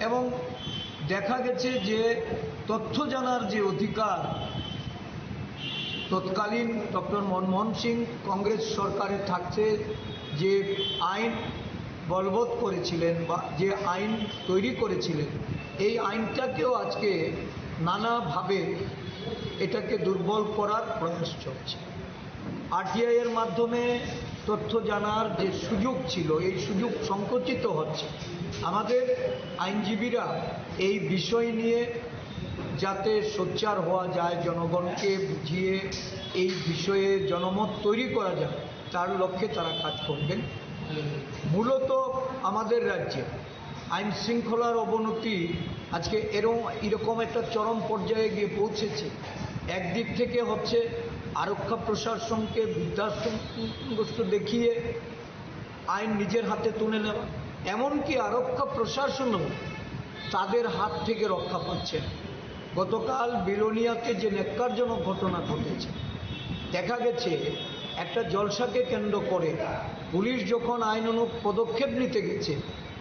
এবং দেখা গেছে যে তথ্য জানার যে অধিকার তৎকালীন ডক্টর মনমোহন সিং কংগ্রেস সরকারে থাকতে যে আইন বলবৎ করেছিলেন বা যে আইন তৈরি করেছিলেন, এই আইনটাকেও আজকে নানাভাবে এটাকে দুর্বল করার প্রয়াস চলছে। আরটিআই এর মাধ্যমে তথ্য জানার যে সুযোগ ছিল, এই সুযোগ সংকুচিত হচ্ছে। আমাদের আইনজীবীরা এই বিষয় নিয়ে যাতে সোচ্চার হওয়া যায়, জনগণকে বুঝিয়ে এই বিষয়ে জনমত তৈরি করা যায়, তার লক্ষ্যে তারা কাজ করবেন। মূলত আমাদের রাজ্যে আইন শৃঙ্খলার অবনতি আজকে এরকম একটা চরম পর্যায়ে গিয়ে পৌঁছেছে। একদিক থেকে হচ্ছে আরক্ষা প্রশাসনকে বৃদ্ধাশ্রমগ্রস্ত দেখিয়ে আইন নিজের হাতে তুলে নেওয়া, এমনকি আরক্ষা প্রশাসনও তাদের হাত থেকে রক্ষা পাচ্ছে। গতকাল বিলোনিয়াতে যে ন্যাক্কারজনক ঘটনা ঘটেছে, দেখা গেছে একটা জলসাকে কেন্দ্র করে পুলিশ যখন আইনানুগ পদক্ষেপ নিতে গেছে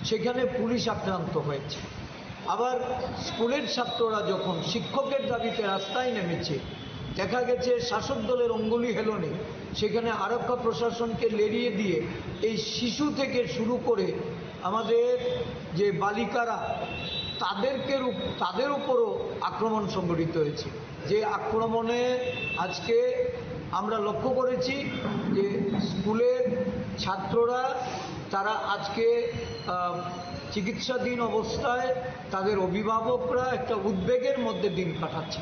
সেখানে পুলিশ আক্রান্ত হয়েছে। আবার স্কুলের ছাত্ররা যখন শিক্ষকের দাবিতে রাস্তায় নেমেছে, দেখা গেছে শাসক দলের অঙ্গুলি হেলনে সেখানে আরক্ষা প্রশাসনকে লেরিয়ে দিয়ে এই শিশু থেকে শুরু করে আমাদের যে বালিকারা তাদের উপরও আক্রমণ সংঘটিত হয়েছে। যে আক্রমণে আজকে আমরা লক্ষ্য করেছি যে স্কুলের ছাত্ররা তারা আজকে চিকিৎসাধীন অবস্থায়, তাদের অভিভাবকরা একটা উদ্বেগের মধ্যে দিন কাটাচ্ছে।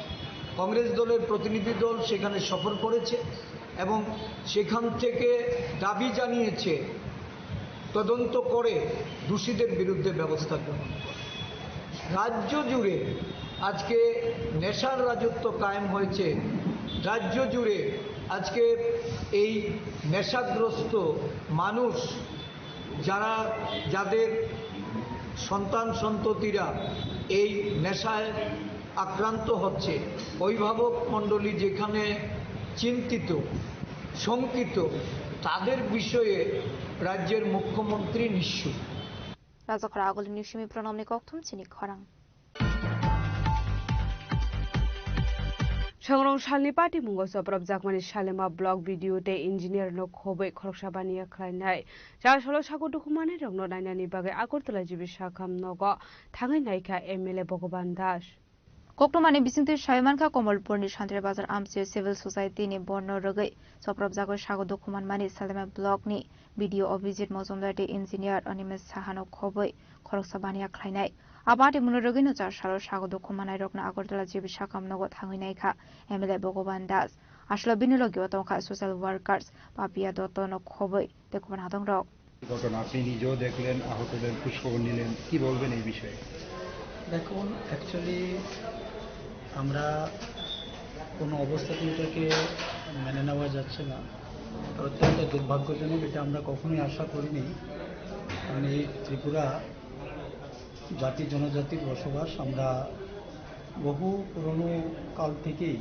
কংগ্রেস দলের প্রতিনিধি দল সেখানে সফর করেছে এবং সেখান থেকে দাবি জানিয়েছে তদন্ত করে দোষীদের বিরুদ্ধে ব্যবস্থা গ্রহণ করে। রাজ্য জুড়ে আজকে নেশার রাজত্ব কায়েম হয়েছে। রাজ্য জুড়ে আজকে এই নেশাগ্রস্ত মানুষ যাদের সন্তান সন্ততিরা এই নেশায় আক্রান্ত হচ্ছে, অভিভাবক মণ্ডলী যেখানে চিন্তিত শঙ্কিত, তাদের বিষয়ে রাজ্যের মুখ্যমন্ত্রী নিশ্চুপ। রাজকরা আগলি নিউসমি প্রণামনি কক্থম চিনি খরাং সংরং সালনি পার্টি मुंगो सप्रब जाकमानि सालेमा ब्लग भिडियो ते इंजिनियर नो खोबै खरकसाबानिया खलायनाय जा सलो सागु दुखुमाने रंनो नायनानि बागै आगरतला जिबि साखाम नगो थाङै नायखा एमएलए भगवान दास कोक्टमानि बिसिंति सायमानखा कमलपुरनि शान्तिरे बाजार आमचे सिभिल सोसाइटी नि बर्न रगै सप्रब जागो सागु दुखुमान मानि सालेमा ब्लग नि भिडियो अभिजित मजमदार ते इंजिनियर अनिमेश साहानो खोबै खरकसाबानिया खलायनाय आबादि मुनरगैनो जा सालो सागु दुखुमानाय रकना आगरतला जिबि साखाम नगो थाङै नायखा एमएलए भगवान दास আসলে বিনিয়োগী অতঙ্কা সোশ্যাল ওয়ার্কার্স পাপিয়া দত্ত নখবই দেখুন হাতং রক ঘটনা আপনি নিজেও দেখলেন, আহতদের খোঁজখবর নিলেন, কি বলবেন এই বিষয়ে? দেখুন, অ্যাকচুয়ালি আমরা কোনো অবস্থাতে এটাকে মেনে নেওয়া যাচ্ছে না। অত্যন্ত দুর্ভাগ্যজনক, এটা আমরা কখনোই আশা করিনি। কারণ এই ত্রিপুরা জাতি জনজাতির বসবাস, আমরা বহু পুরনো কাল থেকেই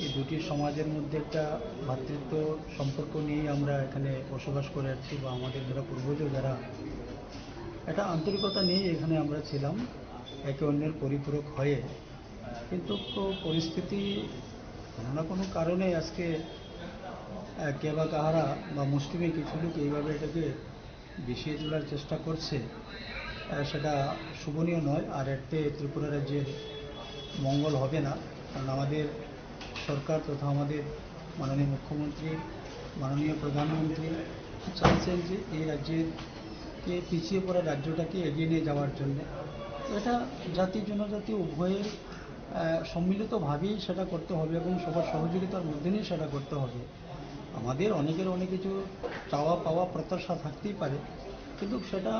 এই দুটি সমাজের মধ্যে একটা ভ্রাতৃত্ব সম্পর্ক নিয়ে আমরা এখানে বসবাস করে আসছি, বা আমাদের যারা পূর্বজ যারা একটা আন্তরিকতা নিয়ে এখানে আমরা ছিলাম, একে অন্যের পরিপূরক হয়ে। কিন্তু পরিস্থিতি কোনো না কোনো কারণে আজকে কে বা কাহারা বা মুসলিমে কিছু লোক এইভাবে এটাকে বিষিয়ে তোলার চেষ্টা করছে, সেটা শোভনীয় নয়। আর এতে ত্রিপুরা রাজ্যের মঙ্গল হবে না। কারণ আমাদের সরকার তথা আমাদের মাননীয় মুখ্যমন্ত্রী, মাননীয় প্রধানমন্ত্রী চাইছেন যে এই রাজ্যেরকে পিছিয়ে পড়া রাজ্যটাকে এগিয়ে নিয়ে যাওয়ার জন্য। এটা জাতি জনজাতি উভয়ের সম্মিলিতভাবেই সেটা করতে হবে এবং সবার সহযোগিতার মধ্যে নিয়ে সেটা করতে হবে। আমাদের অনেকের অনেক কিছু চাওয়া পাওয়া প্রত্যাশা থাকতেই পারে, কিন্তু সেটা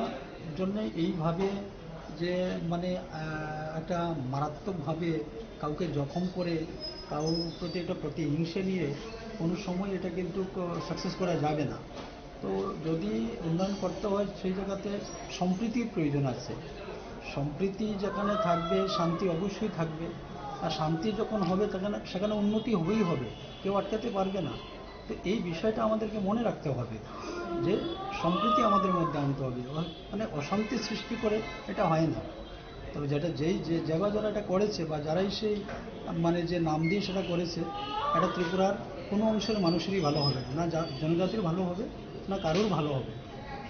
জন্য এইভাবে যে মানে একটা মারাত্মকভাবে কাউকে জখম করে কারোর প্রতি একটা প্রতিহিংসে নিয়ে কোনো সময় এটা কিন্তু সাকসেস করা যাবে না। তো যদি উন্নয়ন করতে হয় সেই জায়গাতে সম্প্রীতির প্রয়োজন আছে। সম্প্রীতি যেখানে থাকবে শান্তি অবশ্যই থাকবে, আর শান্তি যখন হবে সেখানে উন্নতি হবেই হবে, কেউ আটকাতে পারবে না। তো এই বিষয়টা আমাদেরকে মনে রাখতে হবে যে সম্প্রীতি আমাদের মধ্যে আনতে হবে, মানে অশান্তি সৃষ্টি করে এটা হয় না। তবে যেটা যে জায়গা যারা এটা করেছে বা যারাই সেই মানে যে নাম দিয়ে সেটা করেছে, এটা ত্রিপুরার কোনো অংশের মানুষেরই ভালো হবে না, জনজাতির ভালো হবে না, কারোর ভালো হবে।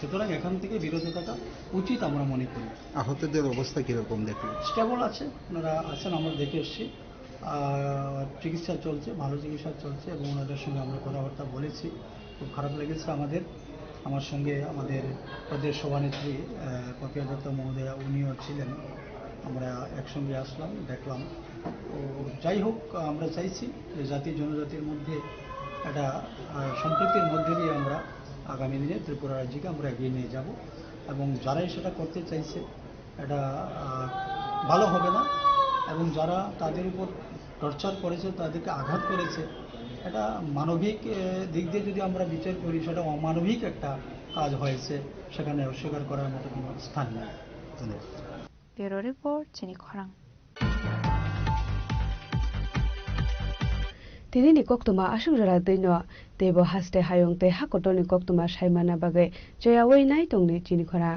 সুতরাং এখান থেকে বিরত থাকা উচিত আমরা মনে করি। আহতদের অবস্থা কীরকম দেখলেন? স্টেবল আছে, ওনারা আছেন, আমরা দেখে এসেছি। চিকিৎসা চলছে, ভালো চিকিৎসা চলছে এবং ওনাদের সঙ্গে আমরা কথাবার্তা বলেছি। খুব খারাপ লেগেছে আমার সঙ্গে আমাদের প্রদেশ সভানেত্রী পাপিয়া দত্ত মহোদয়া, উনিও ছিলেন। আমরা একসঙ্গে আসলাম, দেখলাম। তো যাই হোক, আমরা চাইছি যে জাতি জনজাতির মধ্যে একটা সম্প্রীতির মধ্যে দিয়ে আমরা আগামী দিনে ত্রিপুরা রাজ্যকে আমরা এগিয়ে নিয়ে যাব, এবং যারাই সেটা করতে চাইছে এটা ভালো হবে না, এবং যারা তাদের উপর টর্চার করেছে, তাদেরকে আঘাত করেছে, এটা মানবিক দিক দিয়ে যদি আমরা বিচার করি সেটা অমানবিক একটা কাজ হয়েছে, সেখানে অস্বীকার করার মতো কোনো স্থান নেই। ধন্যবাদ। ব্যুরো রিপোর্ট চিনি খরাং। tini ni koktuma asung jara dino tebo haste hayong te hakotoni koktuma saimana bagai joya wei nai tongni chini khora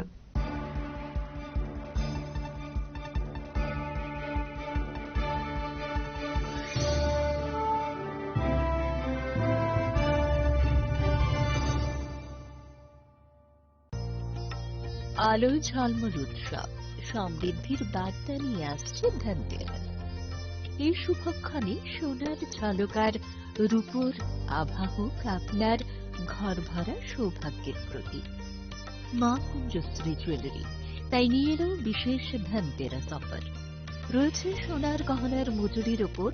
আলো ঝলমল উৎসব সমৃদ্ধির বার্তা নিয়ে আসছে ধনতেরাস। এই শুভক্ষণে সোনার ঝলকার রূপোর আভা হোক আপনার ঘর ভরা সৌভাগ্যের প্রতীক। মা কুঞ্জশ্রী জুয়েলারি তাই নিয়ে এলো বিশেষ ধনতেরাস অফার। রয়েছে সোনার গহনার মজুরির ওপর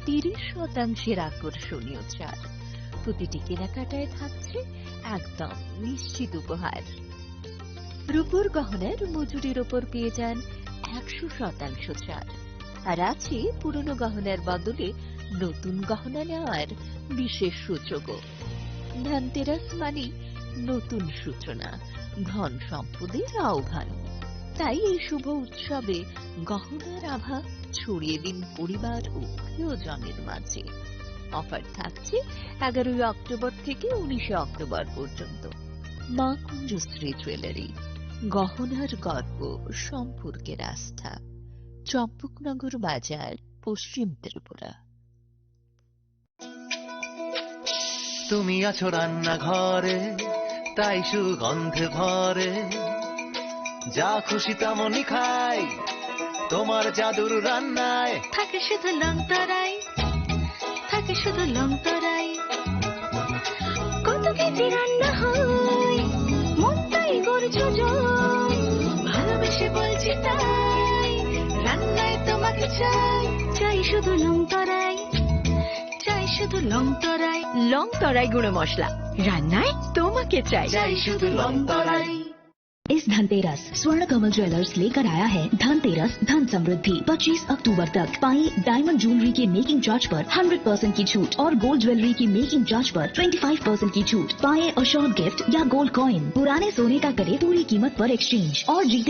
30% আকর্ষণীয় ছাড়। প্রতিটি কেনাকাটায় থাকছে একদম নিশ্চিত উপহার। রূপোর গহনার মজুরির ওপর পেয়ে যান 100% ছাড়। আর আছে পুরনো গহনার বদলে নতুন গহনা নেওয়ার বিশেষ সুযোগও। ধনতেরাস মানে নতুন সূচনা, ধন সম্পদের আহ্বান। তাই এই শুভ উৎসবে গহনার আভা ছড়িয়ে দিন পরিবার ও প্রিয়জনের মাঝে। অফার থাকছে 11 অক্টোবর থেকে 19 অক্টোবর পর্যন্ত। মা কুঞ্জশ্রী জুয়েলারি, গহনার গর্ব, সম্পর্কের আস্থা। চম্পকনগর বাজার, পশ্চিম ত্রিপুরা। তুমি আছো রান্নাঘরে, তাই সুগন্ধে ভরে, যা খুশি তেমনই খাই তোমার জাদুর রান্নায়। থাকে শুধু লংতরাই, থাকে শুধু লংতরাই, কত কেজি রান্না হয় মন তাই করছো জয়। ভালোবেসে বলছি তাই, রান্নায় তোমাকে চাই, চাই শুধু লংতরাই, চাই শুধু লংতরাই। লংতরাই গুঁড়ো মশলা, রান্নায় তোমাকে চাই, চাই শুধু লংতরাই। इस धनतेरस स्वर्ण कमल ज्वेलर्स लेकर आया है धनतेरस धन समृद्धि। 25 अक्टूबर तक पाई डायमंड ज्वेलरी के मेकिंग चार्ज पर 100% की छूट और गोल्ड ज्वेलरी की मेकिंग चार्ज पर 25% की छूट। पाए अशोर्ड गिफ्ट या गोल्ड कॉइन। पुराने सोने का करे पूरी कीमत पर एक्सचेंज और जीते